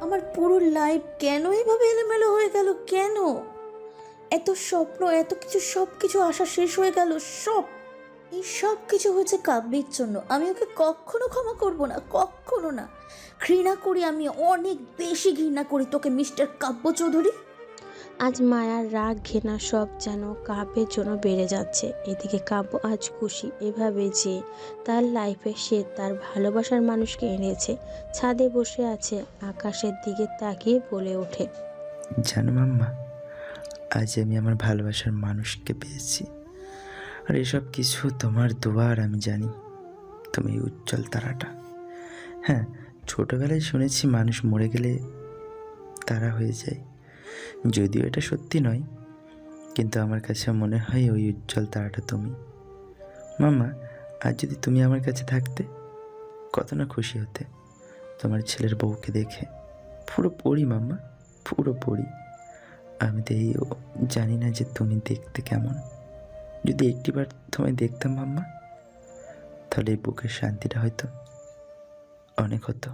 আমার পুরো লাইফ কেন এইভাবে এলোমেলো হয়ে গেল? কেন এত স্বপ্ন, এত কিছু, সব কিছু আশা শেষ হয়ে গেল? এই সব কিছু হয়েছে কাব্যের জন্য। আমি ওকে কখনো ক্ষমা করব না, কখনো না। ঘৃণা করি, আমি অনেক বেশি ঘৃণা করি তোকে মিস্টার কাব্য চৌধুরী। আজ মায়ার রাগ ঘৃণা সব যেন কাব্যের জন্য বেড়ে যাচ্ছে। এদিকে কাব্য আজ খুশি এভাবে যে তার লাইফে সে তার ভালোবাসার মানুষকে এনেছে। ছাদে বসে আছে, আকাশের দিকে তাকিয়ে বলে ওঠে, জানো মাম্মা, আজ আমি আমার ভালোবাসার মানুষকে পেয়েছি। আর এসব কিছু তোমার দোয়ার। আমি জানি তুমি উজ্জ্বল তারাটা। হ্যাঁ, ছোটোবেলায় শুনেছি মানুষ মরে গেলে তারা হয়ে যায়, যদিও এটা সত্যি নয়, কিন্তু আমার কাছে মনে হয় ওই উজ্জ্বল তারাটা তুমি। মাম্মা, আজ যদি তুমি আমার কাছে থাকতে কত না খুশি হতে তোমার ছেলের বউকে দেখে। পুরো পড়ি মাম্মা, পুরো পড়ি। আমি তো এই জানি না যে তুমি দেখতে কেমন। যদি একটিবার তোমায় দেখতাম মাম্মা, তাহলে এই বুকের শান্তিটা হয়তো অনেক হতো,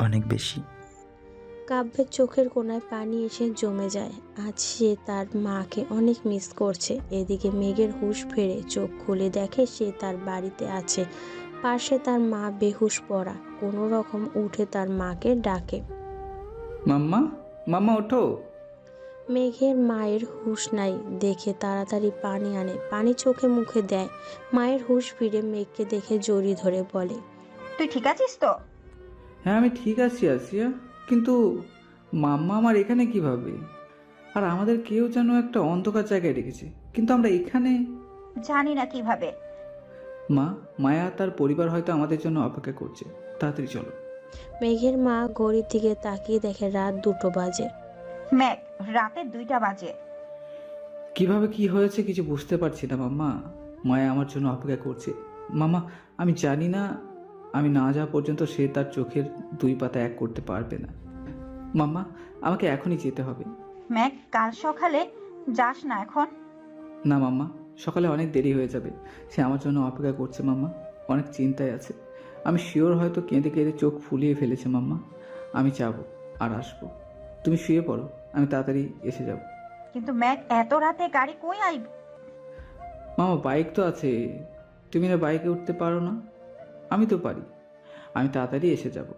অনেক বেশি। কাব্যের চোখের কোণায় পানি এসে জমে যায়। আজ সে তার মাকে অনেক মিস করছে। এদিকে মেঘের হুঁশ ফেরে চোখ খুলে দেখে সে তার বাড়িতে আছে। পাশে তার মা বেহুশ পড়া, কোনো রকম উঠে তার মাকে ডাকে। মাম্মা, মাম্মা ওঠো। মেঘের মায়ের হুঁশ নাই দেখে তাড়াতাড়ি পানি আনে, পানি চোখে মুখে দেয়। মায়ের হুঁশ ফিরে মেঘকে দেখে জড়িয়ে ধরে বলে, তুই ঠিক আছিস তো? হ্যাঁ আমি ঠিক আছি আসিয়া, কিন্তু মাম্মা আমার এখানে কিভাবে? আর আমাদের কেউ যেন একটা অন্ধকার জায়গায় রেখেছে, কিন্তু আমরা এখানে। জানি না কিভাবে। মা, মায়া তার পরিবার হয়তো আমাদের জন্য অপেক্ষা করছে, তাড়াতাড়ি চলো। মেঘের মা ঘড়ির দিকে তাকিয়ে দেখে রাত 2টো বাজে। ম্যাক, রাতে 2টা বাজে। কিভাবে কি হয়েছে কিছু বুঝতে পারছি না মাম্মা। মায়া আমার জন্য অপেক্ষা করছে। মামা, আমি জানি না, আমি না যাওয়া পর্যন্ত সে তার চোখের 2 পাতা এক করতে পারবে না। মাম্মা, আমাকে এখনই যেতে হবে। ম্যাক, কাল সকালে যাস না এখন? না মাম্মা, সকালে অনেক দেরি হয়ে যাবে। সে আমার জন্য অপেক্ষা করছে মাম্মা, অনেক চিন্তায় আছে। আমি শিওর হয়তো কেঁদে কেঁদে চোখ ফুলিয়ে ফেলেছে মাম্মা। আমি যাব আর আসবো, তুমি শুয়ে পড়ো, আমি তাড়াতাড়ি এসে যাব। কিন্তু ম্যাক, এত রাতে গাড়ি কই আইব? মামা, বাইক তো আছে, তুমি না বাইকে উঠতে পারো না? আমি তো পারি, আমি তাড়াতাড়ি এসে যাব।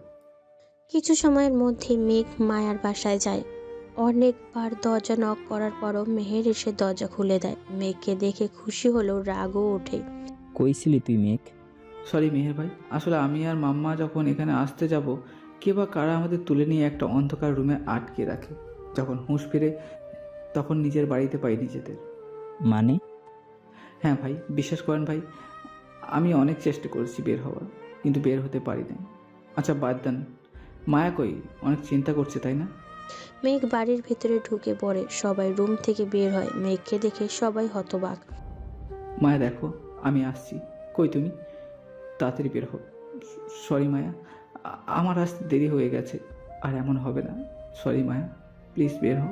কিছু সময়ের মধ্যে মেঘ মায়ার বাসায় যায়। অনেকবার দরজা নক করার পরও মেহের এসে দরজা খুলে দেয়। মেঘকে দেখে খুশি হলেও রাগও ওঠে। কইছিলি তুই মেঘ? সরি মেহের ভাই, আসলে আমি আর মাম্মা যখন এখানে আসতে যাব, কে বা কারা আমাদের তুলে নিয়ে একটা অন্ধকার রুমে আটকে রাখে। যখন হুঁশ ফিরে তখন নিজের বাড়িতে পাই নিজেদের। মানে? হ্যাঁ ভাই, বিশ্বাস করেন ভাই, আমি অনেক চেষ্টা করেছি বের হওয়ার, কিন্তু বের হতে পারি নাই। আচ্ছা বাদ দেন, মায়া কই? অনেক চিন্তা করছে তাই না? মেঘ বাড়ির ভিতরে ঢুকে পড়ে। সবাই রুম থেকে বের হয়। মেঘকে দেখে সবাই হতবাক। মায়া দেখো, আমি আসছি। কই তুমি? তাড়াতাড়ি বের হো। সরি মায়া, আমার আসতে দেরি হয়ে গেছে, আর এমন হবে না। সরি মায়া, প্লিজ বের হো।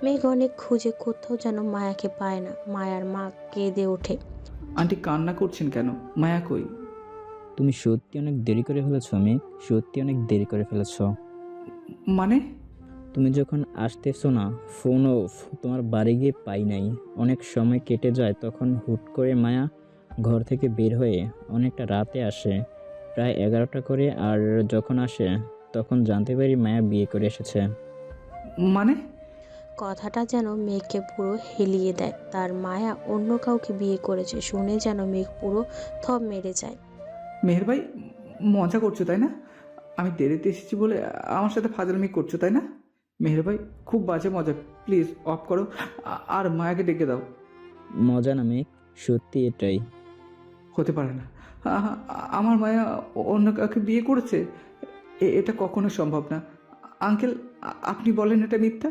মেঘ অনেক খুঁজে কোথাও যেন মায়াকে পায় না। মায়ার মা কেঁদে ওঠে। আন্টি কান্না করছেন কেন? মায়া কই? তুমি সত্যি অনেক দেরি করে ফেলেছো মেঘ, সত্যি অনেক দেরি করে ফেলেছো। মানে? তুমি যখন আসতেছো না, ফোনও তোমার বাড়ি গিয়ে পাই নাই। অনেক সময় কেটে যায়, তখন হুট করে মায়া ঘর থেকে বের হয়ে অনেকটা রাতে আসে, প্রায় 11টা করে। আর যখন আসে তখন জানতে পারি মায়া বিয়ে করে এসেছে। মানে? কথাটা যেন মেঘকে পুরো হেলিয়ে দেয়। তার মায়া অন্য কাউকে বিয়ে করেছে শুনে যেন মেঘ পুরো থম মেরে যায়। মেহের ভাই, মজা করছো তাই না? আমি দেরিতে এসেছি বলে আমার সাথে ফাজলামি করছো তাই না? মেহের ভাই, খুব বাজে মজা, প্লিজ অফ করো আর মায়াকে ডেকে দাও। মজা না মেঘ, সত্যি এটাই। হতে পারে না, আমার মায়া অন্য কাউকে বিয়ে করেছে? এটা কখনো সম্ভব না। আঙ্কেল, আপনি বলেন এটা মিথ্যা?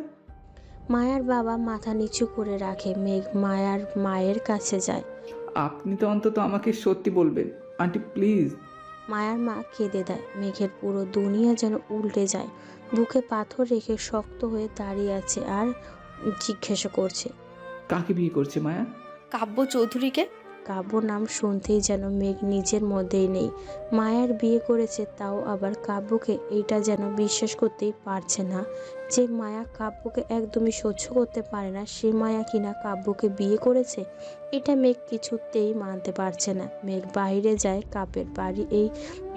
মায়ার বাবা মাথা নিচু করে রাখে। মেঘ মায়ার মায়ের কাছে যায়। আপনি তো অন্তত আমাকে সত্যি বলবেন আন্টি, প্লিজ। মায়ার মা কেঁদে দেয়। মেঘের পুরো দুনিয়া যেন উল্টে যায়। বুকে পাথর রেখে শক্ত হয়ে দাঁড়িয়ে আছে আর জিজ্ঞাসা করছে, কাকে বিয়ে করছে মায়া? কাব্য চৌধুরীকে। কাব্য নাম শুনতেই যেন মেঘ নিজের মধ্যেই নেই। মায়ার বিয়ে করেছে, তাও আবার কাব্যকে। এইটা যেন বিশ্বাস করতেই পারছে না যে মায়া কাব্যকে একদমই সহ্য করতে পারে না, সে মায়া কিনা কাব্যকে বিয়ে করেছে। এটা মেঘ কিছুতেই মানতে পারছে না। মেঘ বাইরে যায় কাব্যের বাড়ি এই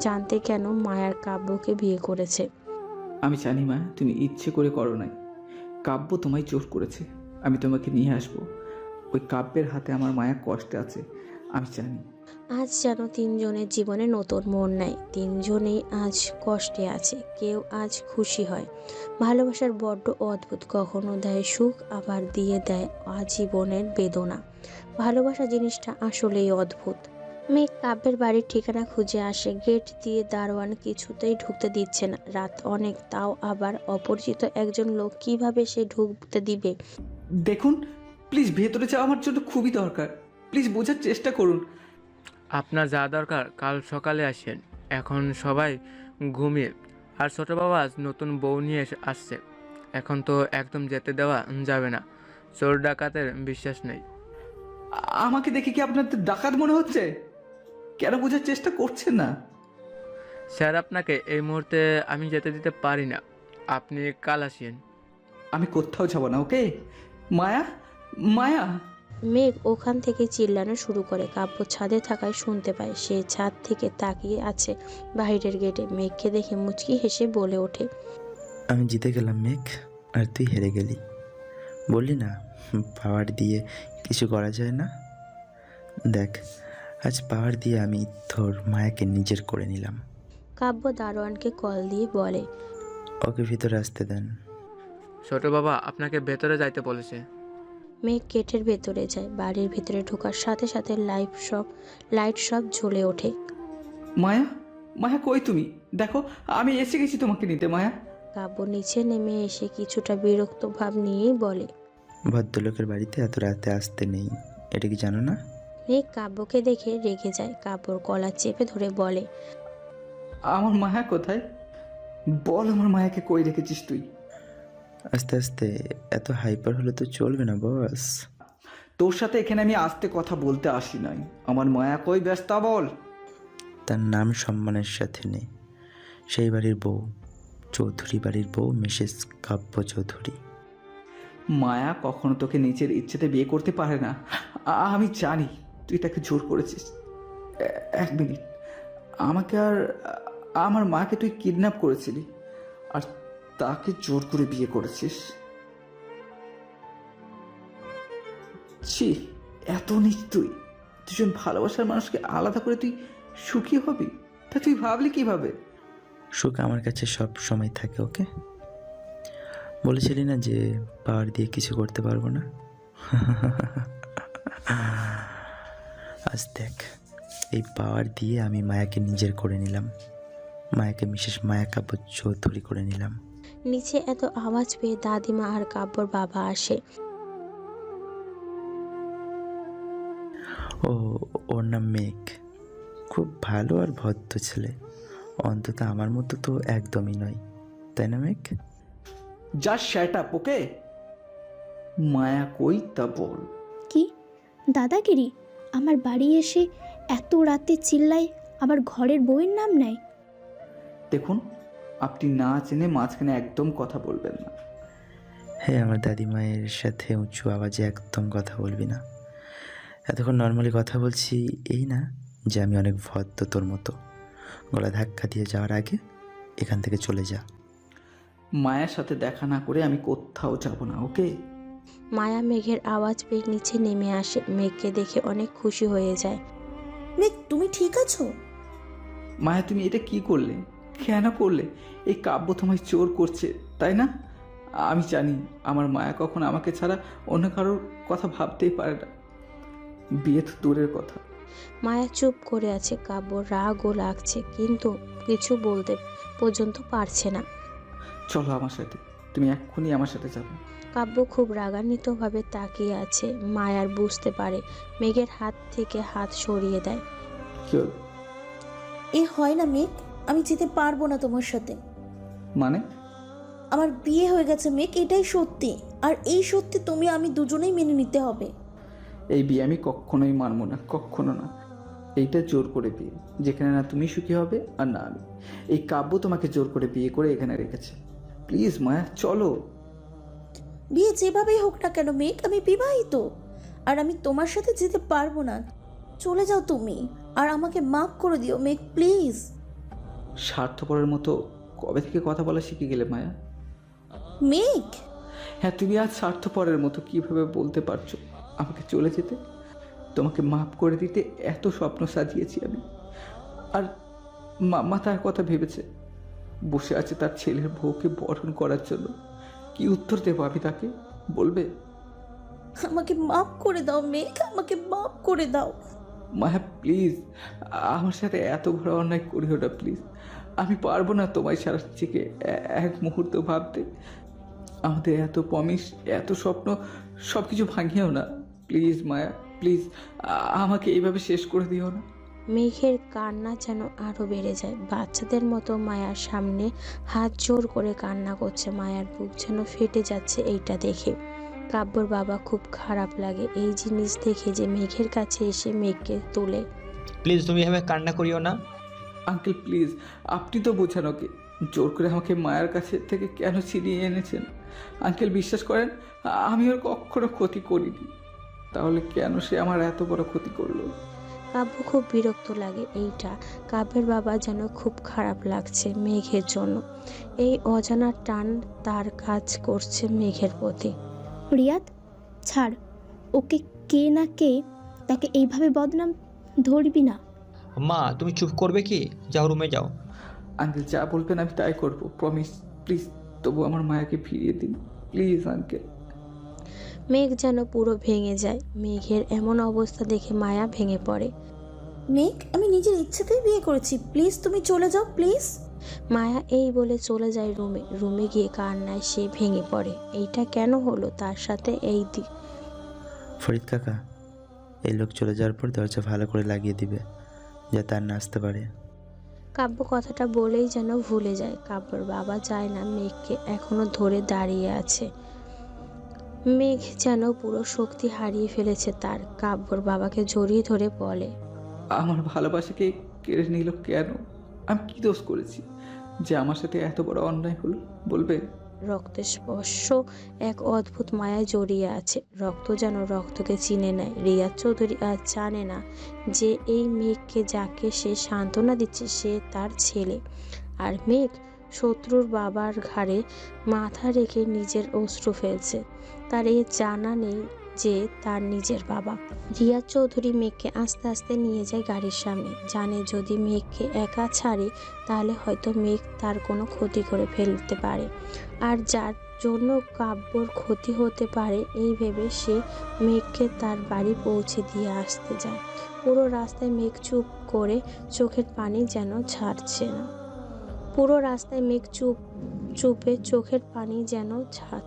জানতে কেন মায়ার কাব্যকে বিয়ে করেছে। আমি জানি মা, তুমি ইচ্ছে করে করো নাই, কাব্য তোমায় জোর করেছে। আমি তোমাকে নিয়ে আসবো। ওই কাব্যের হাতে আমার মায়া কষ্টে আছে, আমি জানি। আজ যেন তিনজনের জীবনে নতুন মন নেয়, তিনজনেই আজ কষ্টে আছে, কেউ আজ খুশি হয়। ভালোবাসার বড্ড অদ্ভুত, কখনো দেয় সুখ আবার দিয়ে দেয় আজীবনের বেদনা। ভালোবাসা জিনিসটা আসলেই অদ্ভুত। মেঘ কাব্যের বাড়ির ঠিকানা খুঁজে আসে, গেট দিয়ে দারোয়ান কিছুতেই ঢুকতে দিচ্ছে না। রাত অনেক, তাও আবার অপরিচিত একজন লোক, কিভাবে সে ঢুকতে দিবে? দেখুন প্লিজ, ভেতরে যাওয়া আমার জন্য খুবই দরকার, প্লিজ বোঝার চেষ্টা করুন। আপনার যা দরকার কাল সকালে আসেন, এখন সবাই ঘুমিয়ে। আর ছোট বাবা আজ নতুন বউ নিয়ে আসছে, এখন তো একদম যেতে দেওয়া যাবে না, চোর ডাকাতের বিশ্বাস নেই। আমাকে দেখে কি আপনাদের ডাকাত মনে হচ্ছে? কেন বোঝার চেষ্টা করছেন না? স্যার, আপনাকে এই মুহূর্তে আমি যেতে দিতে পারি না, আপনি কাল আসেন। আমি কোথাও যাব না, ওকে? মায়া, মায়া। মেঘ ওখান থেকে চিল্লানো শুরু করে। কাব্য ছাদে থাকায় শুনতে পায়। সে ছাদ থেকে তাকিয়ে আছে বাইরের গেটে। মেঘকে দেখে মুচকি হেসে বলে ওঠে, আমি জিতে গেলাম মেঘ, আর তুই হেরে গেলি। বললি না পাওয়ার দিয়ে কিছু করা যায় না? দেখ, আজ পাওয়ার দিয়ে আমি তোর মায়াকে নিজের করে নিলাম। কাব্য দারোয়ানকে কল দিয়ে বলে, ওকে ভিতরে আসতে দেন। ছোট বাবা আপনাকে ভেতরে যাইতে বলেছে। মেঘ গেটের ভেতরে যায়। বাড়ির ভেতরে ঢোকার সাথে সাথে লাইট সব জ্বলে ওঠে। মায়া, মায়া কই তুমি? দেখো আমি এসে গেছি তোমাকে নিতে। মায়া। কাব্য নিচে নেমে এসে কিছুটা বিরক্ত ভাব নিয়েই বলে, ভদ্রলোকের বাড়িতে এত রাতে আসতে নেই, এটা কি জানো না? মেঘ কাব্যকে দেখে রেগে যায়। কাব্যর গলা চেপে ধরে বলে, আমার মায়া কোথায়? বল, আমার মায়াকে কই রেখেছিস তুই? আস্তে আস্তে এত হাইপার হলে তো চলবে না বস। তোর সাথে এখানে আমি আস্তে কথা বলতে আসি নাই। আমার মায়া কই ব্যস্ত বল। তার নাম সম্মানের সাথে নেই। সেই বাড়ির বউ, চৌধুরী বাড়ির বউ, মিসেস কাব্য চৌধুরী। মায়া কখনো তোকে নিজের ইচ্ছেতে বিয়ে করতে পারে না। আমি জানি তুই তাকে জোর করেছিস। এক মিনিট, আমাকে আর আমার মাকে তুই কিডন্যাপ করেছিলি আর তাকে জোর করে বিয়ে করেছিস। ছি, এত নিচ তুই! দুজন ভালোবাসার মানুষকে আলাদা করে তুই সুখী হবি, তা তুই ভাবলি কিভাবে? সুখ আমার কাছে সব সময় থাকে, ওকে? বলেছিলি না যে পাওয়ার দিয়ে কিছু করতে পারবো না? আজ দেখ, এই পাওয়ার দিয়ে আমি মায়াকে নিজের করে নিলাম। মায়াকে মিসেস মায়া কাব্য চৌধুরী করে নিলাম। নিচে এত আওয়াজ পেয়ে দাদিমা আর কাব্যর বাবা আসে। ওর নাম মেঘ, খুব ভালো আর ভদ্র ছেলে, অন্তত আমার মতো তো একদমই নয়, তাই না মেঘ? যা শ্যাট আপ, ওকে? মায়া কই তা বল। কি দাদাগিরি! আমার বাড়ি এসে এত রাতে চিল্লায়, আবার ঘরের বউয়ের নাম নেয়। দেখুন, আপনি না জেনে মাঝখানে একদম কথা বলবেন না। হ্যাঁ, আমার দাদিমায়ের সাথে উঁচু আওয়াজে একদম কথা বলবি না। এতক্ষণ নর্মালি কথা বলছি, এই না যে আমি অনেক ভদ্র তোর মতো। গলা ধাক্কা দিয়ে যাওয়ার আগে এখান থেকে চলে যা। মায়ের সাথে দেখা না করে আমি কোথাও যাব না, ওকে? মায়া মেঘের আওয়াজ পেয়ে নিচে নেমে আসে। মেঘকে দেখে অনেক খুশি হয়ে যায়। মেঘ, তুমি ঠিক আছো? মায়া, তুমি এটা কি করলে? কেন করলে? এই কাব্য তোমায় চোর করছে, তাই না? আমি জানি আমার মায়া কখনো আমাকে ছাড়া অন্য কারোর কথা ভাবতেই পারে না, বিয়ে তো দূরের কথা। মায়া চুপ করে আছে। কাব্য রাগও লাগছে, কিন্তু কিছু বলতে পর্যন্ত পারছে না। চলো আমার সাথে, তুমি এক্ষুনি আমার সাথে যাবে। কাব্য খুব রাগান্বিতভাবে তাকিয়ে আছে। মায়ার বুঝতে পারে, মেঘের হাত থেকে হাত সরিয়ে দেয়। কি হলো? এ হয় না মেঘ, আমি যেতে পারবো না তোমার সাথে। মানে? আমার বিয়ে হয়ে গেছে মেঘ, এটাই সত্যি। আর এই সত্যি তুমি আমি দুজনেই মেনে নিতে হবে। এই বিয়ে আমি কখনোই মানব না, কখনো না। এইটা জোর করে বিয়ে, যেখানে না তুমি সুখী হবে আর না আমি। এই কাব্য তোমাকে জোর করে বিয়ে করে এখানে রেখেছে। প্লিজ মায়া, চলো। বিয়ে যেভাবেই হোক না কেন মেঘ, আমি বিবাহিত, আর আমি তোমার সাথে যেতে পারবো না। চলে যাও তুমি, আর আমাকে মাফ করে দিও মেঘ, প্লিজ। স্বার্থপরের মতো কবে থেকে কথা বলা শিখে গেলে মায়া? মেঘ, হ্যাঁ, তুমি আজ স্বার্থপরের মতো কিভাবে বলতে পারছো আমাকে চলে যেতে? তোমাকে মাফ করে দিতে এত স্বপ্ন সাজিয়েছি আমি। আর মাম্মা তার কথা ভেবেছে, বসে আছে তার ছেলের বউকে বরণ করার জন্য। কি উত্তর দেবো আমি তাকে, বলবে? আমাকে মাফ করে দাও মেঘ, আমাকে মাফ করে দাও। মায়া প্লিজ, আমার সাথে এত বড় অন্যায় করিও না প্লিজ। আমি পারবো না তোমায় সারা থেকে এক মুহূর্ত ভাবতে। আমাদের এত প্রমিস, এত স্বপ্ন, সব কিছু ভাঙিও না প্লিজ মায়া, প্লিজ। আমাকে এইভাবে শেষ করে দিও না। মেঘের কান্না যেন আরও বেড়ে যায়। বাচ্চাদের মতো মায়ার সামনে হাত জোর করে কান্না করছে। মায়ার বুক যেন ফেটে যাচ্ছে এইটা দেখে। কাব্যর বাবা খুব খারাপ লাগে এই জিনিস দেখে যে মেঘের কাছে এসে মেঘকে তোলে। প্লিজ তুমি এভাবে কান্না করিও না। আঙ্কেল প্লিজ, আপনি তো বোঝানো কে, জোর করে আমাকে মায়ের কাছে থেকে কেন ছিনিয়ে এনেছেন? আঙ্কেল বিশ্বাস করেন, আমি ওর কখনো ক্ষতি করিনি, তাহলে কেন সে আমার এত বড় ক্ষতি করলো? কাব্য খুব বিরক্ত লাগে এইটা। কাব্যের বাবা যেন খুব খারাপ লাগছে মেঘের জন্য। এই অজানা টান তার কাজ করছে মেঘের প্রতি। রিয়াদ, ছাড় ওকে, কে না কে তাকে এইভাবে বদনাম ধরবি না। মা তুমি চুপ করবে কি? যাও রুমে যাও। আঙ্কেল যা বলবেন আমি তাই করবো, প্রমিস। প্লিজ তবু আমার মায়াকে ফিরিয়ে দিন প্লিজ আঙ্কেল। মেঘ যেন পুরো ভেঙে যায়। মেঘের এমন অবস্থা দেখে মায়া ভেঙে পড়ে। মেঘ, আমি নিজের ইচ্ছেতেই বিয়ে করেছি, প্লিজ তুমি চলে যাও প্লিজ। মায়া এই বলে চলে যায় রুমে। রুমে গিয়ে কান্নায় সে ভেঙে পড়ে। এইটা কেন হলো তার সাথে? ফরিদ কাকা, এই লোক চলে যাওয়ার পর দরজা ভালো করে লাগিয়ে দিবে, যাতে আর না আসতে পারে। কাব্য কথাটা বলেই যেন ভুলে যায়। কাব্যর বাবা যায় না, মেঘকে এখনো ধরে দাঁড়িয়ে আছে। মেঘ যেন পুরো শক্তি হারিয়ে ফেলেছে তার। কাব্যর বাবাকে জড়িয়ে ধরে বলে, আমার ভালোবাসাকে কেড়ে নিল কেন? আমি কি দোষ করেছি যে আমার সাথে এত বড় অন্যায় হলো, বলবে? রক্তের স্পর্শ এক অদ্ভুত মায়ায় জড়িয়ে আছে। রক্ত যেন রক্তকে চিনে নেয়। রিয়াজ চৌধুরী আজ জানে না যে এই মেঘকে যাকে সে সান্ত্বনা দিচ্ছে সে তার ছেলে। আর মেঘ শত্রুর বাবার ঘাড়ে মাথা রেখে নিজের অশ্রু ফেলছে। তার এ জানা নেই যে তার নিজের বাবা। রিয়াজ চৌধুরী মেঘকে আস্তে আস্তে নিয়ে যায় গাড়ির সামনে। জানে যদি মেঘকে একা ছাড়ে তাহলে হয়তো মেঘ তার কোনো ক্ষতি করে ফেলতে পারে, আর যার জন্য কাব্যর ক্ষতি হতে পারে এই ভেবে সে মেঘকে তার বাড়ি পৌঁছে দিয়ে আসতে যায়। পুরো রাস্তায় মেঘ চুপ করে, চোখের পানি যেন ছাড়ছে না। পুরো রাস্তায় মেঘ চুপে, চোখের পানি যেন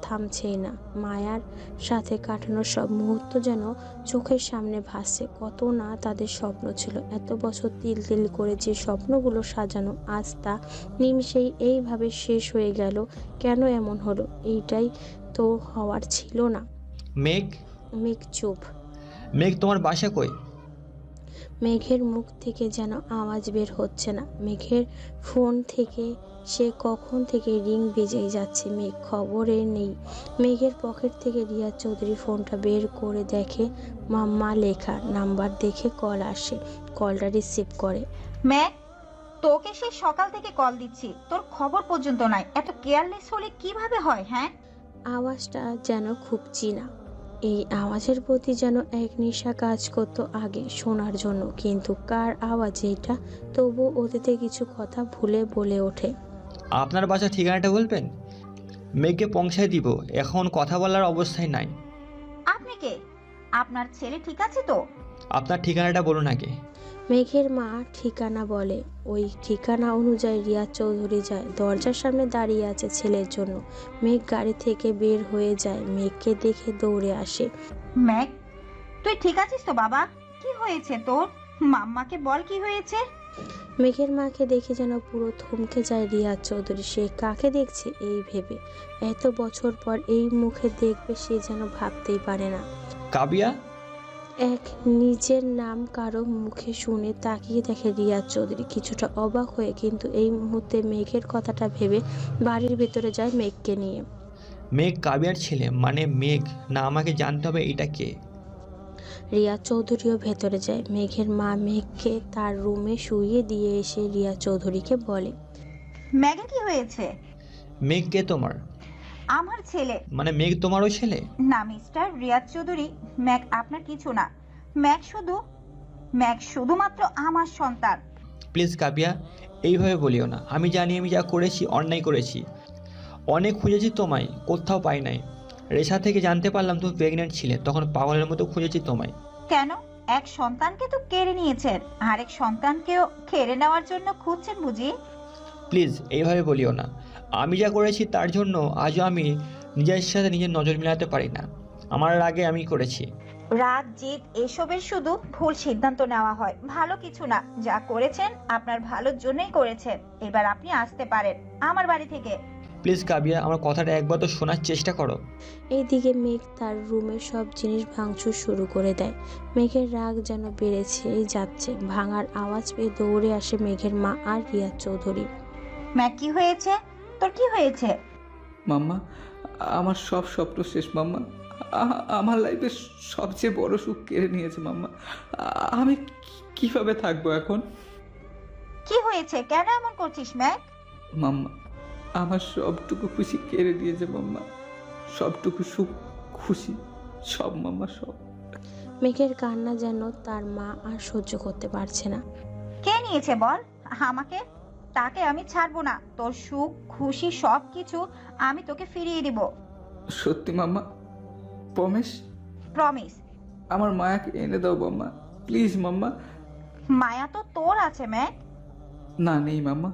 থামছেই না। মায়ার সাথে কাটানো সব মুহূর্ত যেন চোখের সামনে ভাসছে। কত না তাদের স্বপ্ন ছিল, এত বছর তিল তিল করে যে স্বপ্নগুলো সাজানো, আজ তা নিমিষেই এইভাবে শেষ হয়ে গেল। কেন এমন হলো? এইটাই তো হওয়ার ছিল না। মেঘ চুপ। মেঘ তোমার বাসা কই? মেঘের মুখ থেকে যেন আওয়াজ বের হচ্ছে না। মেঘের ফোন থেকে সে কখন থেকে রিং বেজেই যাচ্ছে, মেঘ খবরে নেই। মেঘের পকেট থেকে রিয়াজ চৌধুরী ফোনটা বের করে দেখে মাম্মা লেখা। নাম্বার দেখে কল আসে, কলটা রিসিভ করে। ম্যাক, তোকে সেই সকাল থেকে কল দিচ্ছি, তোর খবর পর্যন্ত নাই। এত কেয়ারলেস হলে কিভাবে হয়? হ্যাঁ, আওয়াজটা যেন খুব চেনা। এই আওয়াজের প্রতি যেন এক নেশা কাজ করতো আগে শোনার জন্য, কিন্তু কার আওয়াজ এটা? তবু অতীতে কিছু কথা ভুলে বলে ওঠে, আপনার বাসার ঠিকানাটা বলবেন? মেঘকে পৌঁছায় দিব, এখন কথা বলার অবস্থায় নাই। আপনি কে? আপনার ছেলে ঠিক আছে তো? আপনার ঠিকানাটা বলুন আগে। মেঘের মা ঠিকানা বলে। ওই ঠিকানা অনুযায়ী রিয়াজ চৌধুরী যায়। দরজার সামনে দাঁড়িয়ে আছে ছেলের জন্য। মেঘ গাড়ি থেকে বের হয়ে যায়, মেঘকে দেখে দৌড়ে আসে। ম্যাক, তুই ঠিক আছিস তো বাবা? কি হয়েছে তোর? মাম্মাকে বল কি হয়েছে। মেঘের মাকে দেখে যেন পুরো থমকে যায় রিয়াজ চৌধুরী। সে কাকে দেখছে এই ভেবে, এত বছর পর এই মুখে দেখবে সে যেন ভাবতেই পারে না। কাবিয়া? এক নিজের নাম কারো মুখে শুনে তাকিয়ে দেখে রিয়াজ চৌধুরী কিছুটা অবাক হয়ে, কিন্তু এই মুহূর্তে মেঘের কথাটা ভেবে বাড়ির ভেতরে যায় মেঘকে নিয়ে। মেঘ কাবিয়ার ছেলে, মানে মেঘ না, আমাকে জানতে হবে এটা কে। রিয়াজ চৌধুরীও ভেতরে যায়। মেঘের মা মেঘকে তার রুমে শুইয়ে দিয়ে এসে রিয়াজ চৌধুরীকে বলে, ম্যাগে কি হয়েছে? মেঘ কে তোমার? আমার ছেলে। মানে মেঘ তোমারও ছেলে? না মিস্টার রিয়াজ চৌধুরী, ম্যাগ আপনার কিছু না। ম্যাগ শুধুমাত্র আমার সন্তান। প্লিজ কাবিয়া, এইভাবে বলিও না। আমি জানি আমি যা করেছি অন্যায় করেছি। অনেক খুঁজেছি তোমায়, কোথাও পাই নাই। রেশা থেকে জানতে পারলাম তুমি প্রেগনেন্ট ছিলে, তখন পাগলের মতো খুঁজেছি তোমায়। কেন? এক সন্তানকে তো কেড়ে নিয়েছেন, আরেক সন্তানকেও কেড়ে নেওয়ার জন্য খুঁজছেন বুঝি? প্লিজ এইভাবে বলিও না। আমি যা করেছি তার জন্য আজও আমি নিজের সাথে নিজের নজর মেলাতে পারি না। আমার আগে আমি করেছি। রাগ জিদ এসবের শুধু ভুল সিদ্ধান্ত নেওয়া হয়, ভালো কিছু না। যা করেছেন আপনার ভালোর জন্যই করেছেন। এবার আপনি আসতে পারেন আমার বাড়ি থেকে। প্লিজ কাবিয়া, আমার কথাটা একবার তো শোনার চেষ্টা করো। এইদিকে মেঘ তার রুমের সব জিনিস ভাঙচুর শুরু করে দেয়। মেঘের রাগ যেন বেড়েছেই যাচ্ছে। ভাঙার আওয়াজ পেয়ে দৌড়ে আসে মেঘের মা আর রিয়াজ চৌধুরী। ম্যাগ কি হয়েছে? তোর কি হয়েছে? মাম্মা, আমার সব স্বপ্ন শেষ মাম্মা। আমার লাইফের সবচেয়ে বড় সুখ কেড়ে নিয়েছে মাম্মা। আমি কিভাবে থাকবো এখন? কি হয়েছে? কেন এমন করছিস ম্যাগ? মাম্মা, আমার সবটুকু খুশি কেড়ে দিয়েছে মাম্মা। সবটুকু সুখ, খুশি, সব মাম্মা, সব। মেঘের কান্না যেন তার মা আর সহ্য করতে পারছে না। কে নিয়েছে বল আমাকে? তাকে আমি ছাড়বো না। তোর সুখ খুশি সব কিছু আমি তোকে ফিরিয়ে দিব। সত্যি মাম্মা? প্রমিস? প্রমিস। আমার মায়াকে এনে দাও মাম্মা, প্লিজ মাম্মা। মায়া তো তোর আছে ম্যাগ। না, নেই মাম্মা।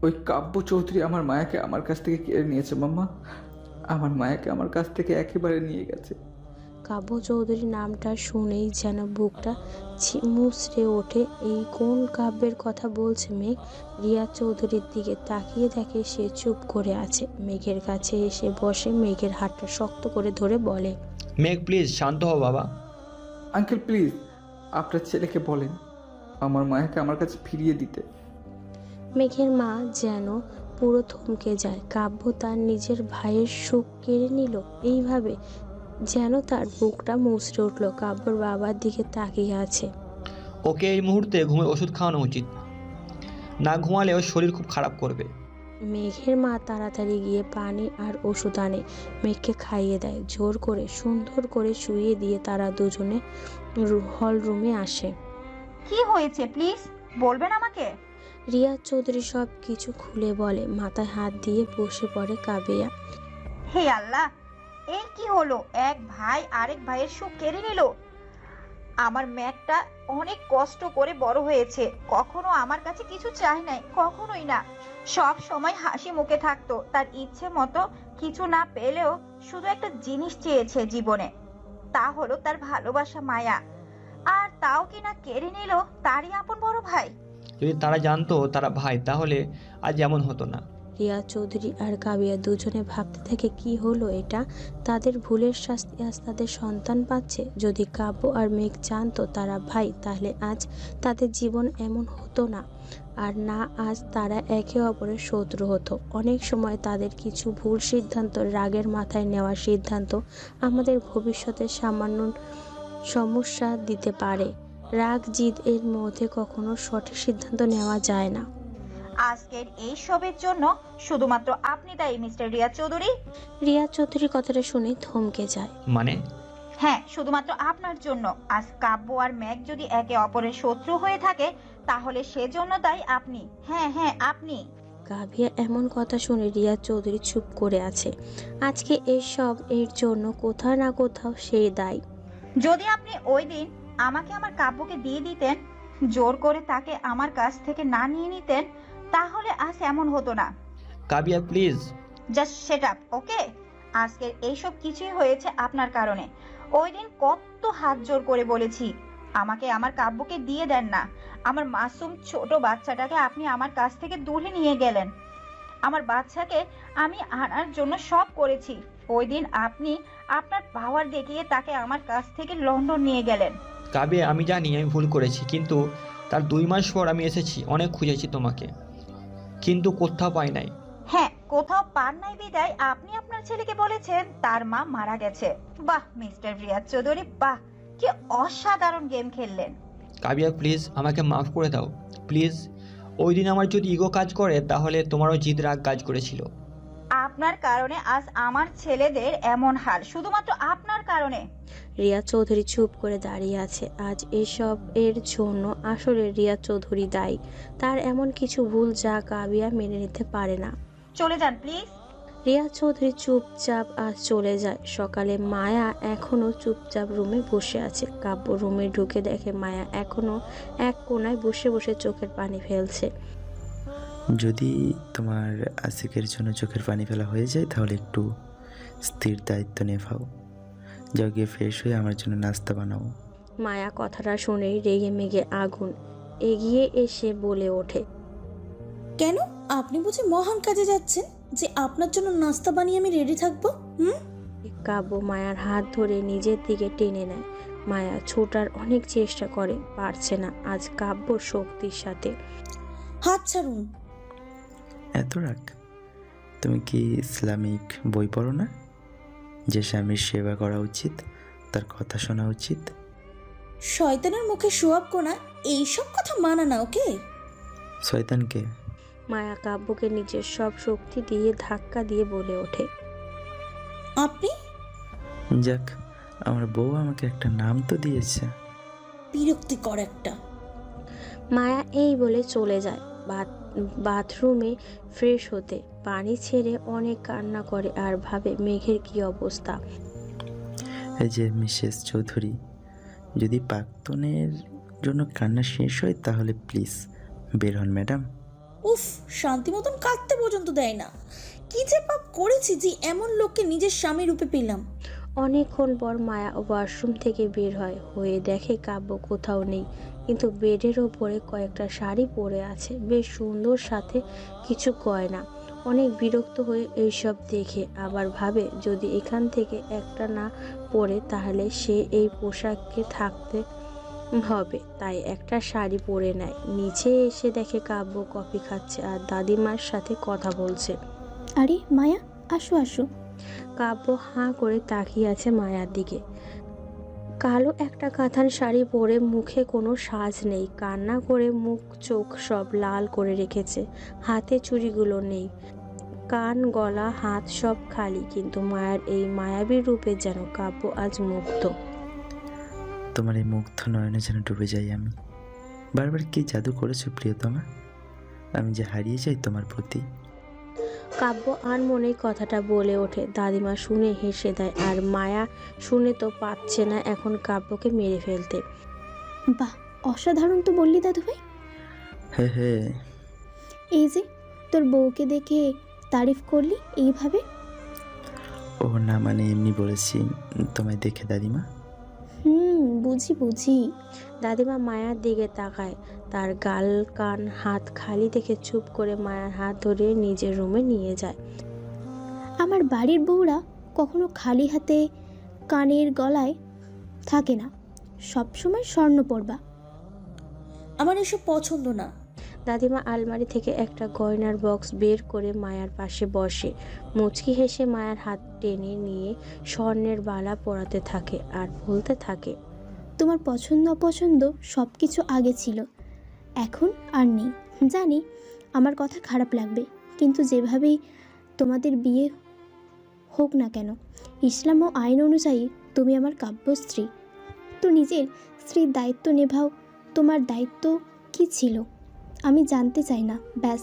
ওই কাব্য চৌধুরী আমার মায়াকে আমার কাছ থেকে কেড়ে নিয়েছে মাম্মা। আমার মায়াকে আমার কাছ থেকে একেবারে নিয়ে গেছে। কাব্য চৌধুরী নামটা শুনেই যেন বুকটা মুচড়ে ওঠে। এই কোন কাব্যের কথা বলছে মেঘ? রিয়াজ চৌধুরীর দিকে তাকিয়ে দেখে সে চুপ করে আছে। মেঘের কাছে এসে বসে মেঘের হাতটা শক্ত করে ধরে বলে, মেঘ প্লিজ শান্ত হও বাবা। আঙ্কেল প্লিজ আপনার ছেলেকে বলেন আমার মায়াকে আমার কাছে ফিরিয়ে দিতে। মেঘের মা যেন পুরো থমকে যায়। কাব্য তার নিজের ভাইয়ের সুখ কেড়ে নিল এইভাবে, যেন তার বুকটা মুচড়ে উঠল। কাব্যর বাবার দিকে তাকিয়ে আছে। ওকে এই মুহূর্তে ঘুমের ওষুধ খাওয়ানো উচিত, না ঘুমালে ওর শরীর খুব খারাপ করবে। মেঘের মা তাড়াতাড়ি গিয়ে পানি আর ওষুধ আনে, মেঘকে খাইয়ে দেয়। জোর করে সুন্দর করে শুইয়ে দিয়ে তারা দুজনে হল রুমে আসে। কি হয়েছে প্লিজ বলবেন আমাকে? রিয়াজ চৌধুরী সব কিছু খুলে বলে। মাথায় হাত দিয়ে বসে পড়ে কাবিয়া। হে আল্লাহ, এই কি হলো? এক ভাই আরেক ভাইয়ের সুখ কেড়ে নিল। আমার ম্যাগটা অনেক কষ্ট করে বড় হয়েছে, কখনো আমার কাছে কিছু চাই নাই, কখনোই না। সব সময় হাসি মুখে থাকতো। তার ইচ্ছে মতো কিছু না পেলেও শুধু একটা জিনিস চেয়েছে জীবনে, তা হলো তার ভালোবাসা, মায়া। আর তাও কিনা কেড়ে নিল তারই আপন বড় ভাই। যদি তারা জানতো তারা ভাই, তাহলে আজ এমন হতো না। রিয়াজ চৌধুরী আর কাবিয়া দুজনে ভাবতে থাকে, কি হলো এটা? তাদের ভুলের শাস্তি আজ তাদের সন্তান পাচ্ছে। যদি কাব্য আর মেঘ জানতো তারা ভাই, তাহলে আজ তাদের জীবন এমন হতো না। আর না, আজ তারা একে অপরের শত্রু হতো। অনেক সময় তাদের কিছু ভুল সিদ্ধান্ত, রাগের মাথায় নেওয়া সিদ্ধান্ত আমাদের ভবিষ্যতে সামান্য সমস্যা দিতে পারে। রাগ জিদ এর মধ্যে কখনো সঠিক সিদ্ধান্ত নেওয়া যায় না। আজকের এই সবের জন্য শুধুমাত্র আপনি দায়ী মিস্টার রিয়াজ চৌধুরী। রিয়াজ চৌধুরীর কথাটা শুনে থমকে যায়। মানে? হ্যাঁ, শুধুমাত্র আপনার জন্য। আজ কাব্য আর ম্যাগ যদি একে অপরের শত্রু হয়ে থাকে, তাহলে সেজন্য দায়ী আপনি। হ্যাঁ হ্যাঁ, আপনি। কাবিয়া এমন কথা শুনে রিয়াজ চৌধুরী চুপ করে আছে। আজকে এসব এর জন্য কোথাও না কোথাও সে দায়ী। যদি আপনি ওই দিন আমাকে আমার কাব্যকে দিয়ে দিতেন, জোর করে তাকে আমার কাছ থেকে না নিয়ে নিতেন, তাহলে আজ এমন হতো না। কাবিয়া প্লিজ। জাস্ট সেট আপ, ওকে? আজকের এইসব কিছুই হয়েছে আপনার কারণে। ওই দিন কত হাত জোর করে বলেছি আমাকে আমার কাব্যকে দিয়ে দেন না। আমার মাসুম ছোট বাচ্চাটাকে আপনি আমার কাছ থেকে দূরে নিয়ে গেলেন। আমার বাচ্চাকে আমি আনার জন্য সব করেছি, ওই দিন আপনি আপনার পাওয়ার দেখিয়ে তাকে আমার কাছ থেকে লন্ডন নিয়ে গেলেন। কাব্যা, আমি জানি আমি ভুল করেছি, কিন্তু তার 2 মাস পর আমি এসেছি, অনেক খুঁজেছি তোমাকে, কিন্তু কোথাও পাই নাই। হ্যাঁ, কোথাও পান নাই বিদায় আপনি আপনার ছেলেকে বলেছেন তার মা মারা গেছে। বাহ মিস্টার রিয়াজ চৌধুরী, বাহ, কি অসাধারণ গেম খেললেন। কাব্যা প্লিজ আমাকে মাফ করে দাও প্লিজ। ওই দিন আমার যদি ইগো কাজ করে তাহলে তোমারও জিদ রাগ কাজ করেছিল। আপনার কারণে আজ আমার ছেলেদের এমন হাল, শুধুমাত্র আপনার কারণে। রিয়া চৌধুরী চুপ করে দাঁড়িয়ে আছে। আজ এসব এর জন্য আসলে রিয়া চৌধুরী দায়ী। তার এমন কিছু ভুল যা কাবিয়া মেনে নিতে পারে না। চলে যান প্লিজ। রিয়া চৌধুরী চুপচাপ আজ চলে যায়। সকালে মায়া এখনো চুপচাপ রুমে বসে আছে। কাব্য রুমে ঢুকে দেখে মায়া এখনো এক কোণায় বসে বসে চোখের পানি ফেলছে। যদি তোমার আশিকের জন্য চোখের পানি ফেলা হয়ে যায় তাহলে একটু স্থির দায়িত্ব নেভাও। যাও গিয়ে ফ্রেশ হয়ে আমার জন্য নাস্তা বানাও। মায়া কথাটা শুনেই রেগে মেগে আগুন এগিয়ে এসে বলে ওঠে, কেন? আপনি বুঝি মহান কাজে যাচ্ছেন যে আপনার জন্য নাস্তা বানিয়ে আমি রেডি থাকবো? কাব্য মায়ার হাত ধরে নিজের দিকে টেনে নেয়। মায়া ছোটার অনেক চেষ্টা করে, পারছে না। আজ কাব্য শক্তির সাথে। হাত ছাড়ুন। এত রাগ? তুমি কি ইসলামিক বই পড়ো না? যে স্বামীর সেবা করা উচিত, তার কথা শোনা উচিত। শয়তানের মুখে সোয়াব কোনা, এইসব কথা মানা না, ওকে? শয়তানকে? মায়া কাব্যকে নিজের সব শক্তি দিয়ে ধাক্কা দিয়ে বলে ওঠে, আপনি? যাক, আমার বউ আমাকে একটা নাম তো দিয়েছে। বিরক্তিকর একটা। মায়া এই বলে চলে যায় বাথরুমে ফ্রেশ হতে। পানি ছেড়ে অনেক কান্না করে আর ভাবে মেঘের কি অবস্থা। এই যে মিসেস চৌধুরী, যদি প্রাক্তনের জন্য কান্না শেষ হয় তাহলে প্লিজ বের হন ম্যাডাম। উফ, শান্তি মতন কাঁদতে পর্যন্ত দেয় না। কি যে পাপ করেছি যে এমন লোককে নিজের স্বামী রূপে পেলাম। অনেকক্ষণ পর মায়া ওয়াশরুম থেকে বের হয়ে দেখে কাব্য কোথাও নেই, কিন্তু বেডের ওপরে কয়েকটা শাড়ি পরে আছে, বেশ সুন্দর, সাথে কিছু গয়না। অনেক বিরক্ত হয়ে এইসব দেখে আবার ভাবে যদি এখান থেকে একটা না পরে তাহলে সে এই পোশাকে থাকতে হবে, তাই একটা শাড়ি পরে নেয়। নিচে এসে দেখে কাব্য কফি খাচ্ছে আর দাদিমার সাথে কথা বলছে। আরে মায়া, আসো আসো। কাব্য হাঁ করে তাকিয়ে আছে মায়ার দিকে। কালো একটা কাঁথান শাড়ি পরে, মুখে কোনো সাজ নেই, কান্না করে মুখ চোখ সব লাল করে রেখেছে। হাতে চুড়িগুলো নেই, কান গলা হাত সব খালি, কিন্তু মায়ার এই মায়াবী রূপে যেন কাব্য আজ মুগ্ধ। তোমার এই মুগ্ধ নয়নে যেন ডুবে যাই আমি। বারবার কি জাদু করেছো প্রিয়তমা, আমি যে হারিয়ে যাই তোমার প্রতি। কাব্য আনমনেই কথাটা বলে ওঠে। দাদিমা শুনে হেসে দেয়, আর মায়া শুনে তো পাচ্ছে না এখন কাব্যকে মেরে ফেলতে। বাহ, অসাধারণ তো বললি দাদু ভাই। হ্যাঁ হ্যাঁ, এই যে তোর বউকে দেখে তারিফ করলি এইভাবে। ও না, মানে এমনি বলেছি তোমায় দেখে দাদিমা। বুঝি বুঝি। দাদিমা মায়ার দিকে তাকায়, তার গাল কান হাত খালি দেখে চুপ করে মায়ার হাত ধরে নিজের রুমে নিয়ে যায়। আমার বাড়ির বউরা কখনো খালি হাতে কানের গলায় থাকে না, সবসময় স্বর্ণ পরবা। আমার এসব পছন্দ না। দাদিমা আলমারি থেকে একটা গয়নার বক্স বের করে মায়ার পাশে বসে, মুচকি হেসে মায়ার হাত টেনে নিয়ে স্বর্ণের বালা পরাতে থাকে আর বলতে থাকে, তোমার পছন্দ অপছন্দ সব কিছু আগে ছিল, এখন আর নেই। জানি আমার কথা খারাপ লাগবে, কিন্তু যেভাবেই তোমাদের বিয়ে হোক না কেন, ইসলাম ও আইন অনুযায়ী তুমি আমার কাব্যস্ত্রী। তো নিজের স্ত্রীর দায়িত্ব নেভাও। তোমার দায়িত্ব কি ছিল আমি জানতে চাই না, ব্যাস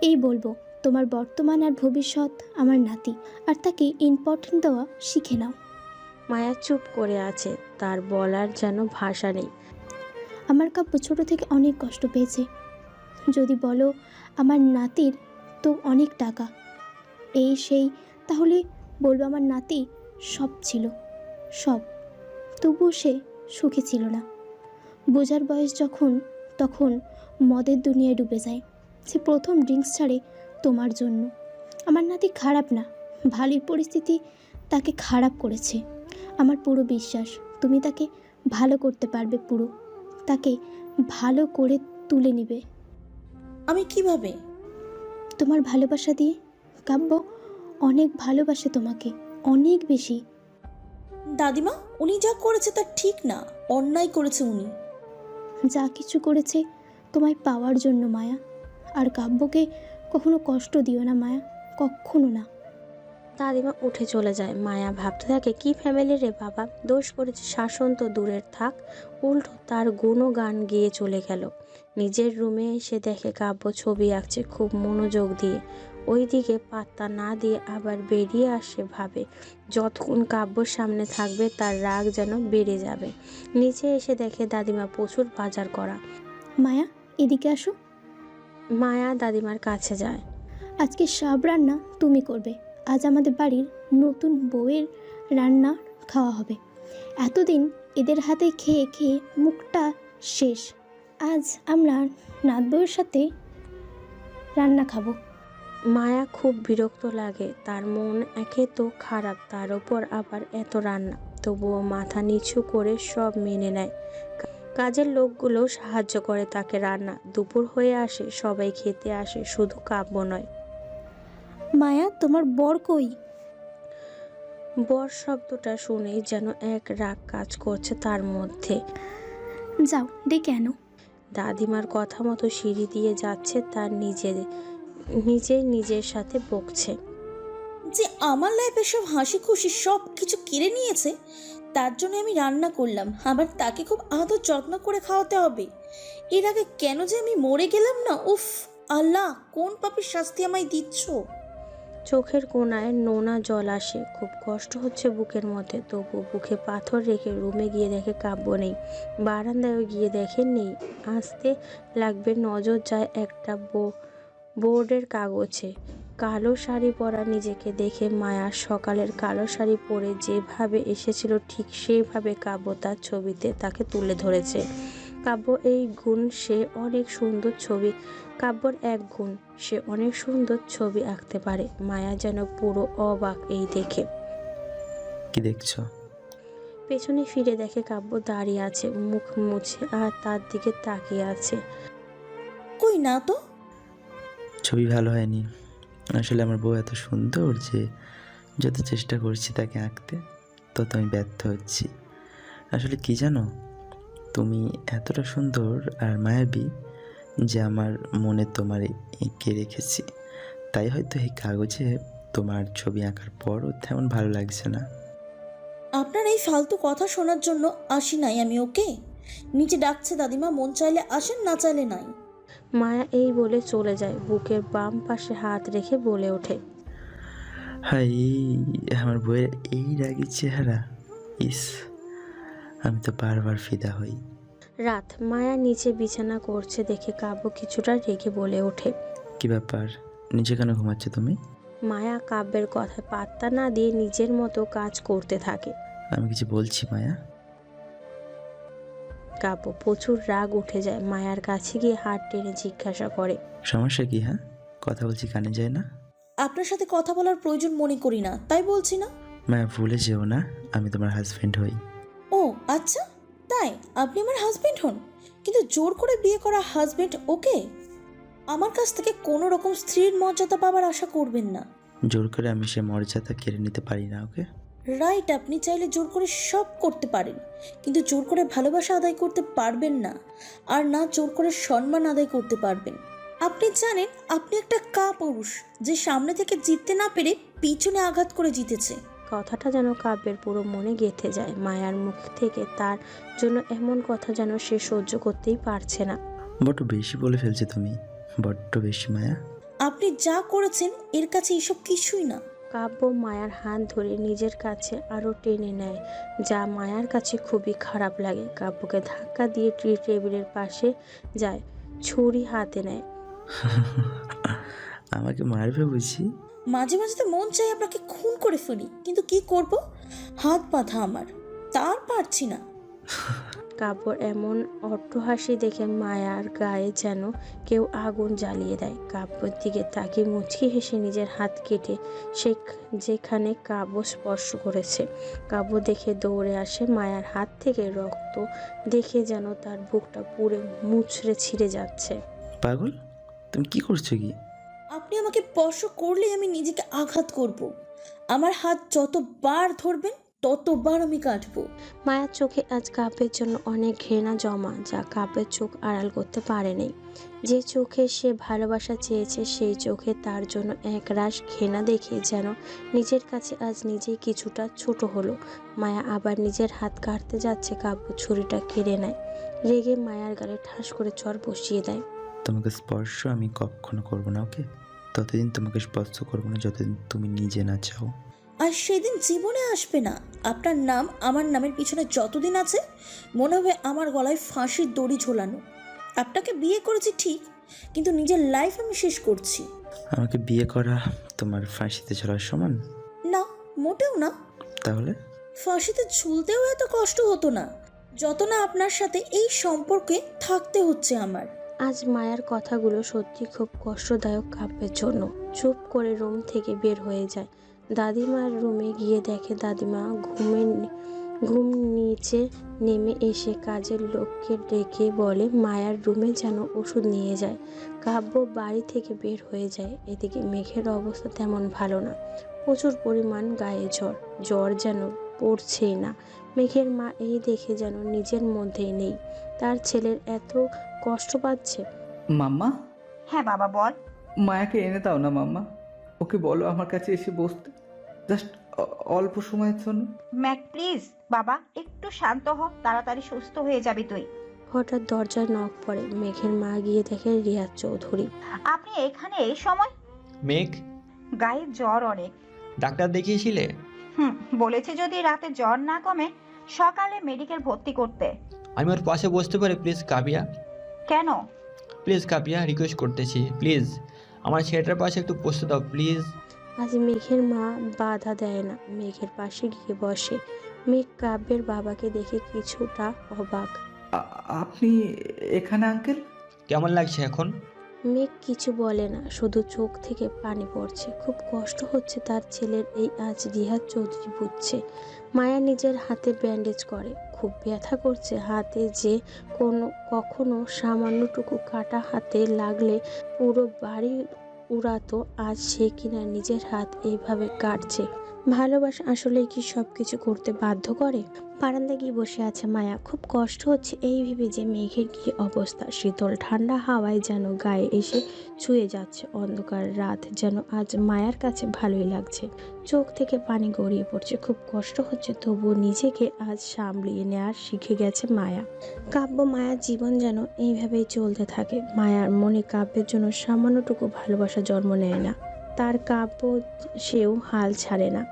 এই বলবো। তোমার বর্তমান আর ভবিষ্যৎ আমার নাতি, আর তাকে ইম্পর্টেন্ট দেওয়া শিখে নাও। মায়া চুপ করে আছে, তার বলার যেন ভাষা নেই। আমার কাব্য ছোটো থেকে অনেক কষ্ট পেয়েছে। যদি বলো আমার নাতির তো অনেক টাকা এই সেই, তাহলে বলবো আমার নাতি সব ছিল, সব, তবুও সে সুখী ছিল না। বোঝার বয়স যখন, তখন মদের দুনিয়ায় ডুবে যায়। সে প্রথম ড্রিঙ্কস ছাড়ে তোমার জন্য। আমার নাতি খারাপ না, ভালোই পরিস্থিতি তাকে খারাপ করেছে। আমার পুরো বিশ্বাস তুমি তাকে ভালো করতে পারবে, পুরো তাকে ভালো করে তুলে নিবে। আমি কিভাবে? তোমার ভালোবাসা দিয়ে। কাব্য অনেক ভালোবাসে তোমাকে, অনেক বেশি। দাদিমা, উনি যা করেছে তা ঠিক না, অন্যায় করেছে উনি। যা কিছু করেছে তোমায় পাওয়ার জন্য মায়া। আর কাব্যকে কখনো কষ্ট দিও না মায়া, কখনো না। দাদিমা উঠে চলে যায়। মায়া ভাবতে থাকে, কি ফ্যামিলি রে বাবা, দোষ করেছে শাসন তো দূরের থাক, উল্টো তার গুণগান গিয়ে চলে গেল। নিজের রুমে এসে দেখে কাব্য ছবি আঁকছে খুব মনোযোগ দিয়ে। ওই দিকে পাত্তা না দিয়ে আবার বেরিয়ে আসে। ভাবে যতক্ষণ কাব্যর সামনে থাকবে তার রাগ যেন বেড়ে যাবে। নিচে এসে দেখে দাদিমা প্রচুর বাজার করা। মায়া, এদিকে আসো। মায়া দাদিমার কাছে যায়। আজকে সব রান্না তুমি করবে। আজ আমাদের বাড়ির নতুন বউয়ের রান্না খাওয়া হবে। এতদিন এদের হাতে খেয়ে খেয়ে মুখটা শেষ। আজ আমরা নাত বউয়ের সাথে রান্না খাবো। মায়া খুব বিরক্ত লাগে, তার মন একে তো খারাপ, তার ওপর আবার এত রান্না। তবুও মাথা নিচু করে সব মেনে নেয়। কাজের লোকগুলো সাহায্য করে তাকে রান্না। দুপুর হয়ে আসে, সবাই খেতে আসে, শুধু কাব্য নয়। মায়া, তোমার বর কই? বর শব্দটা শুনেই যেন এক রাগ কাজ করছে তার মধ্যে। যাও ডেকে আনো। দাদিমার কথা মতো সিঁড়ি দিয়ে যাচ্ছে, তার নিজের সাথে বকছে। যে আমার লাইফে সব হাসি খুশি সব কিছু কেড়ে নিয়েছে, তার জন্য আমি রান্না করলাম, আবার তাকে খুব আদর যত্ন করে খাওয়াতে হবে। এর আগে কেন যে আমি মরে গেলাম না। উফ আল্লাহ, কোন পাপের শাস্তি আমায় দিচ্ছ? চোখের কোণায় নোনা জল আসে, খুব কষ্ট হচ্ছে বুকের মধ্যে। তবু বুকে পাথর রেখে রুমে গিয়ে দেখে কাব্য নেই। বারান্দায় গিয়ে দেখে নেই। আসতে লাগবে, নজর যায় একটা বোর্ডের কাগজে। কালো শাড়ি পরা নিজেকে দেখে মায়া সকালের কালো শাড়ি পরে যেভাবে এসেছিল ঠিক সেভাবে কাব্য তার ছবিতে তাকে তুলে ধরেছে। কাব্য এই গুণ, সে অনেক সুন্দর ছবি। কাব্যর এক গুণ, সে অনেক সুন্দর ছবি আঁকতে পারে। মায়া যেন পুরো অবাক এই দেখে। কি দেখছো? পেছনে ফিরে দেখে কাব্য দাঁড়িয়ে আছে, মুখ মুছে আর তার দিকে তাকিয়ে আছে। কই না তো। ছবি ভালো হয়নি। আসলে আমার বউ এত সুন্দর যে যত চেষ্টা করছি তাকে আঁকতে তত আমি ব্যর্থ হচ্ছি। আসলে কি জানো, তুমি এতটা সুন্দর আর মায়াবী যে আমার মনে তোমার এঁকে রেখেছি। তাই হয়তো এই কাগজে তোমার ছবি আঁকার পরও তেমন ভালো লাগছে না। আপনার এই ফালতু কথা শোনার জন্য আসি নাই আমি, ওকে? নিচে ডাকছে দাদিমা, মন চাইলে আসেন, না চাইলে নাই। মায়া এই বলে চলে যায়। বুকের বাম পাশে হাত রেখে বলে ওঠে, হাই, আমার বইয়ের এই রাগি চেহারা, ইস, আমি তো বারবার ফিদা হই। রাত। মায়া নিচে বিছানা করছে দেখে কাব্য কিছুটা রেগে বলে ওঠে, কি ব্যাপার, নিচে কেন ঘুমাচ্ছ তুমি? মায়া কাব্যের কথায় পাত্তা না দিয়ে নিজের মতো কাজ করতে থাকে। আমি কিছু বলছি মায়া? কাব্য প্রচুর রাগ উঠে যায়। মায়ার কাছে গিয়ে হাত টেনে জিজ্ঞাসা করে, সমস্যা কি? হ্যাঁ, কথা বলছি কানে যায় না? আপনার সাথে কথা বলার প্রয়োজন মনে করি না, তাই বলছি না। মায়া, ভুলে যেও না আমি তোমার হাজবেন্ড হই। ও আচ্ছা, তাই আপনি আমার হাজবেন্ড হন, কিন্তু জোর করে বিয়ে করা হাজবেন্ড, ওকে? আমার কাছ থেকে কোনো রকম স্ত্রীর মর্যাদা পাবার আশা করবেন না। জোর করে আমি সে মর্যাদা কেড়ে নিতে পারি না, ওকে? রাইট, আপনি চাইলে জোর করে সব করতে পারেন, কিন্তু জোর করে ভালোবাসা আদায় করতে পারবেন না, আর না জোর করে সম্মান আদায় করতে পারবেন। আপনি জানেন আপনি একটা কাপুরুষ যে সামনে থেকে জিততে না পেরে পিছনে আঘাত করে জিতেছে। কথাটা যেন কাব্যের পুরো মনে গেঁথে যায়। মায়ার মুখ থেকে তার জন্য এমন কথা যেন সে সহ্য করতেই পারছে না। বড্ড বেশি বলে ফেলছো তুমি, বড্ড বেশি মায়া। আপনি যা করেছেন এর কাছে এসব কিছুই না। কাব্য মায়ার হাত ধরে নিজের কাছে আরো টেনে নেয়, যা মায়ার কাছে খুবই খারাপ লাগে। কাব্যকে ধাক্কা দিয়ে টেবিলের পাশে যায়, ছুরি হাতে নেয়। আমাকে মারবে বুঝি? মাঝে মাঝে তো মন চাই আপনাকে খুন করে ফেলি, কিন্তু কি করব, হাত বাঁধা আমার, তার পারছি না। কাব্যর এমন অট্টহাসি দেখে মায়ার গায়ে যেন কেউ আগুন জ্বালিয়ে দেয়। কাব্যর দিকে তাকিয়ে মুচকি হেসে নিজের হাত কেটে সে যেখানে কাব্য স্পর্শ করেছে। কাব্য দেখে দৌড়ে আসে, মায়ার হাত থেকে রক্ত দেখে যেন তার বুকটা পুড়ে মুচড়ে ছিঁড়ে যাচ্ছে। পাগল, তুমি কি করছো কি? আপনি আমাকে স্পর্শ করলেই আমি নিজেকে আঘাত করব। আমার হাত যতবার ধরবেন ততবার আমি কাটবো। মায়ার চোখে আজ কাব্যের জন্য অনেক ঘৃণা জমা, যা কাব্যের চোখ আড়াল করতে পারেনি। যে চোখে সে ভালোবাসা চেয়েছে সেই চোখে তার জন্য এক রাশ ঘৃণা দেখে যেন নিজের কাছে আজ নিজেই কিছুটা ছোট হলো। মায়া আবার নিজের হাত কাটতে যাচ্ছে, কাব্য ছুরিটা কেড়ে নেয়। রেগে মায়ার গালে ঠাস করে চড় বসিয়ে দেয়। তোমাকে স্পর্শ আমি কখনো করবো না, ওকে? ততদিন তোমাকে স্পর্শ করবো না যতদিন তুমি নিজে না চাও। আর সেদিন জীবনে আসবে না। আপনার নাম আমার নামের পিছনে যতদিন আছে মনে হবে আমার গলায় ফাঁসির দড়ি ঝোলানো। আপনাকে বিয়ে করেছি ঠিক, কিন্তু নিজের লাইফ আমি শেষ করছি। আমাকে বিয়ে করা তোমার ফাঁসিতে ঝোলার সমান? না, মোটেও না। তাহলে? ফাঁসিতে ঝুলতেও এত কষ্ট হতো না যত না আপনার সাথে এই সম্পর্কে থাকতে হচ্ছে আমার। আজ মায়ার কথাগুলো সত্যি খুব কষ্টদায়ক কাব্যের জন্য। চুপ করে রুম থেকে বের হয়ে যায়। দাদিমার রুমে গিয়ে দেখে দাদিমা ঘুম নিচে নেমে এসে কাজের লোককে ডেকে বলে মায়ার রুমে যেন ওষুধ নিয়ে যায়। কাব্য বাড়ি থেকে বের হয়ে যায়। এদিকে মেঘের অবস্থা তেমন ভালো না, প্রচুর পরিমাণ গায়ে জ্বর যেন পড়ছেই না। মেঘের মা এই দেখে যেন নিজের মধ্যেই নেই, তার ছেলের এত কষ্ট পাচ্ছে। মাম্মা, হ্যাঁ বাবা বল। মায়াকে এনে দাও না মাম্মা, ওকে বলো আমার কাছে এসে বসতে, জাস্ট অল্প সময়ের জন্য। ম্যাক প্লিজ বাবা, একটু শান্ত হ, তাড়াতাড়ি সুস্থ হয়ে যাবি তুই। হঠাৎ দরজায় নক পড়ে। মেঘের মা গিয়ে দেখে রিয়াজ চৌধুরী। আপনি এখানে এই সময়? মেঘ, গায়ে জ্বর অনেক। ডাক্তার দেখিয়েছিলে? বলেছে যদি রাতে জ্বর না কমে সকালে মেডিকেল ভর্তি করতে। আমি ওর পাশে বসতে পারি প্লিজ কাবিয়া? কেন? প্লিজ কাবিয়া, রিকোয়েস্ট করতেছি প্লিজ, আমার ছেলেটার পাশে একটু বসতে দাও প্লিজ। আজ মেঘের মা বাধা দেয় না, মেঘের পাশে গিয়ে বসে। মেঘ কাব্যের বাবাকে দেখে কিছুটা অবাক। আপনি এখানে আঙ্কেল? কেমন লাগছে এখন? মেঘ কিছু বলে না, শুধু চোখ থেকে পানি পড়ছে। খুব কষ্ট হচ্ছে তার ছেলের এই। আজ রিয়াজ চৌধুরী বুঝছে। মায়া নিজের হাতে ব্যান্ডেজ করে, খুব ব্যথা করছে হাতে, যে কখনো সামান্যটুকু কাটা হাতে লাগলে পুরো বাড়ি উড়াতো, আজ সে কিনা নিজের হাত এইভাবে কাটছে। ভালোবাসা আসলে কি সব কিছু করতে বাধ্য করে? বারান্দায় গিয়ে বসে আছে মায়া। খুব কষ্ট হচ্ছে এই ভেবে যে মেঘের কি অবস্থা। শীতল ঠান্ডা হাওয়ায় যেন গায়ে এসে ছুঁয়ে যাচ্ছে। অন্ধকার রাত যেন আজ মায়ার কাছে ভালোই লাগছে। চোখ থেকে পানি গড়িয়ে পড়ছে। খুব কষ্ট হচ্ছে, তবুও নিজেকে আজ সামলিয়ে নেওয়ার শিখে গেছে মায়া। কাব্য মায়ার জীবন যেন এইভাবেই চলতে থাকে। মায়ার মনে কাব্যের জন্য সামান্যটুকু ভালোবাসা জন্ম নেয় না। তার কাব্য সেও হাল ছাড়ে না।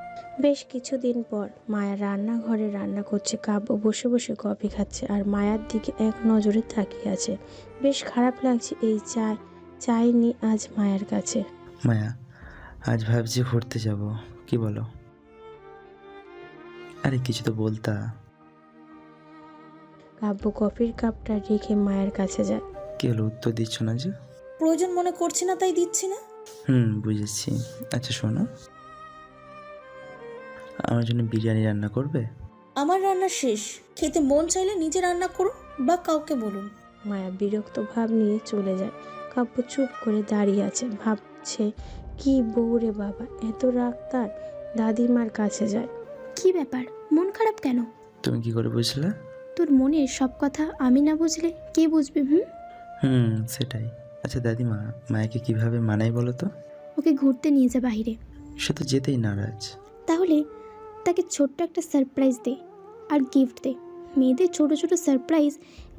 বেশ কিছুদিন পর মায়া রান্নাঘরে রান্না করছে। কাব্য বসে বসে কফি খাচ্ছে আর মায়ার দিকে এক নজরে তাকিয়ে আছে। বেশ খারাপ লাগছে এই চাইনি আজ মায়ার কাছে। মায়া, আজ ভাবছি ঘুরতে যাব, কি বলো? আরে কিছু তো বলতা। কাব্য কফির কাপটা রেখে মায়ের কাছে যায়। কি হলো, উত্তর দিচ্ছ না যে? প্রয়োজন মনে করছি না তাই দিচ্ছি না। বুঝেছি। আচ্ছা শোনো, আমার জন্য বিরিয়ানি রান্না করবে? আমার রান্না শেষ, খেতে মন চাইলে নিজে রান্না করুন বা কাউকে বলুন। মায়া বিরক্ত ভাব নিয়ে চলে যায়। কাব্য চুপ করে দাঁড়িয়ে আছে, ভাবছে কি বউ রে বাবা, এত রাগ তার। দাদিমার কাছে যায়। কি ব্যাপার, মন খারাপ কেন? তুমি কি করে বুঝলে? তোর মনের সব কথা আমি না বুঝলে কে বুঝবে? সেটাই। আচ্ছা দাদিমা, মায়াকে কিভাবে মানাই বলো তো? ওকে ঘুরতে নিয়ে যা বাইরে। সে তো যেতেই নারাজ। তাহলে তাকে ছোট্ট একটা সারপ্রাইজ দে আর গিফট দে। মেয়েদের ছোট ছোট সারপ্রাইজ,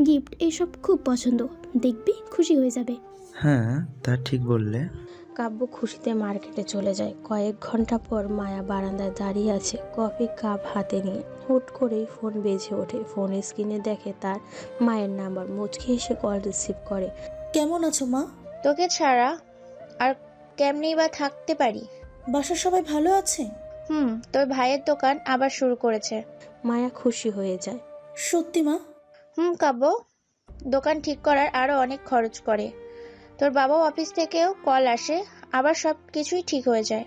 গিফট এসব খুব পছন্দ, দেখবি খুশি হয়ে যাবে। হ্যাঁ, তা ঠিক বললে। কাব্য খুশিতে মার্কেটে চলে যায়। কয়েক ঘন্টা পর মায়া বারান্দায় দাঁড়িয়ে আছে কফি কাপ হাতে নিয়ে। হুট করেই ফোন বেজে ওঠে। ফোনের স্ক্রিনে দেখে তার মায়ের নাম্বার। মুচকি এসে কল রিসিভ করে। কেমন আছো মা? তোকে ছাড়া আর কেমনেই বা থাকতে পারি। বাসার সবাই ভালো আছে? তোর ভাইয়ের দোকান আবার শুরু করেছে। মায়া খুশি হয়ে যায়। সত্যি মা? কাব্য, দোকান ঠিক করার আরো অনেক খরচ করে। তোর বাবাও অফিস থেকেও কল আসে, আবার সব কিছুই ঠিক হয়ে যায়।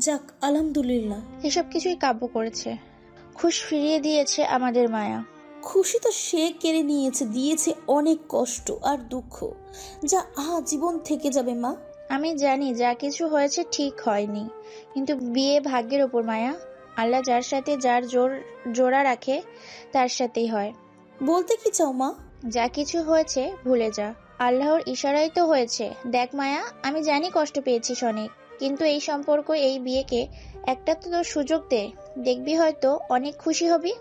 যাক, আলহামদুলিল্লাহ। এসব কিছুই কাব্য করেছে। খুশ ফিরিয়ে দিয়েছে আমাদের মায়া। খুশি তো সে কেড়ে নিয়েছে, দিয়েছে অনেক কষ্ট আর দুঃখ, যা জীবন থেকে যাবে মা। আমি জানি যা কিছু হয়েছে ঠিক হয়নি, কিন্তু বিয়ে ভাগ্যের ওপর মায়া। আল্লাহ যার সাথে যার জোড়া রাখে তার সাথেই হয়। বলতে কি চাও মা? যা কিছু হয়েছে ভুলে যা, আল্লাহর ইশারাই তো হয়েছে। দেখ মায়া, আমি জানি কষ্ট পেয়েছিস অনেক, কিন্তু এই সম্পর্ক, এই বিয়েকে একটা তো সুযোগ দে, দেখবি হয়তো অনেক খুশি হবি।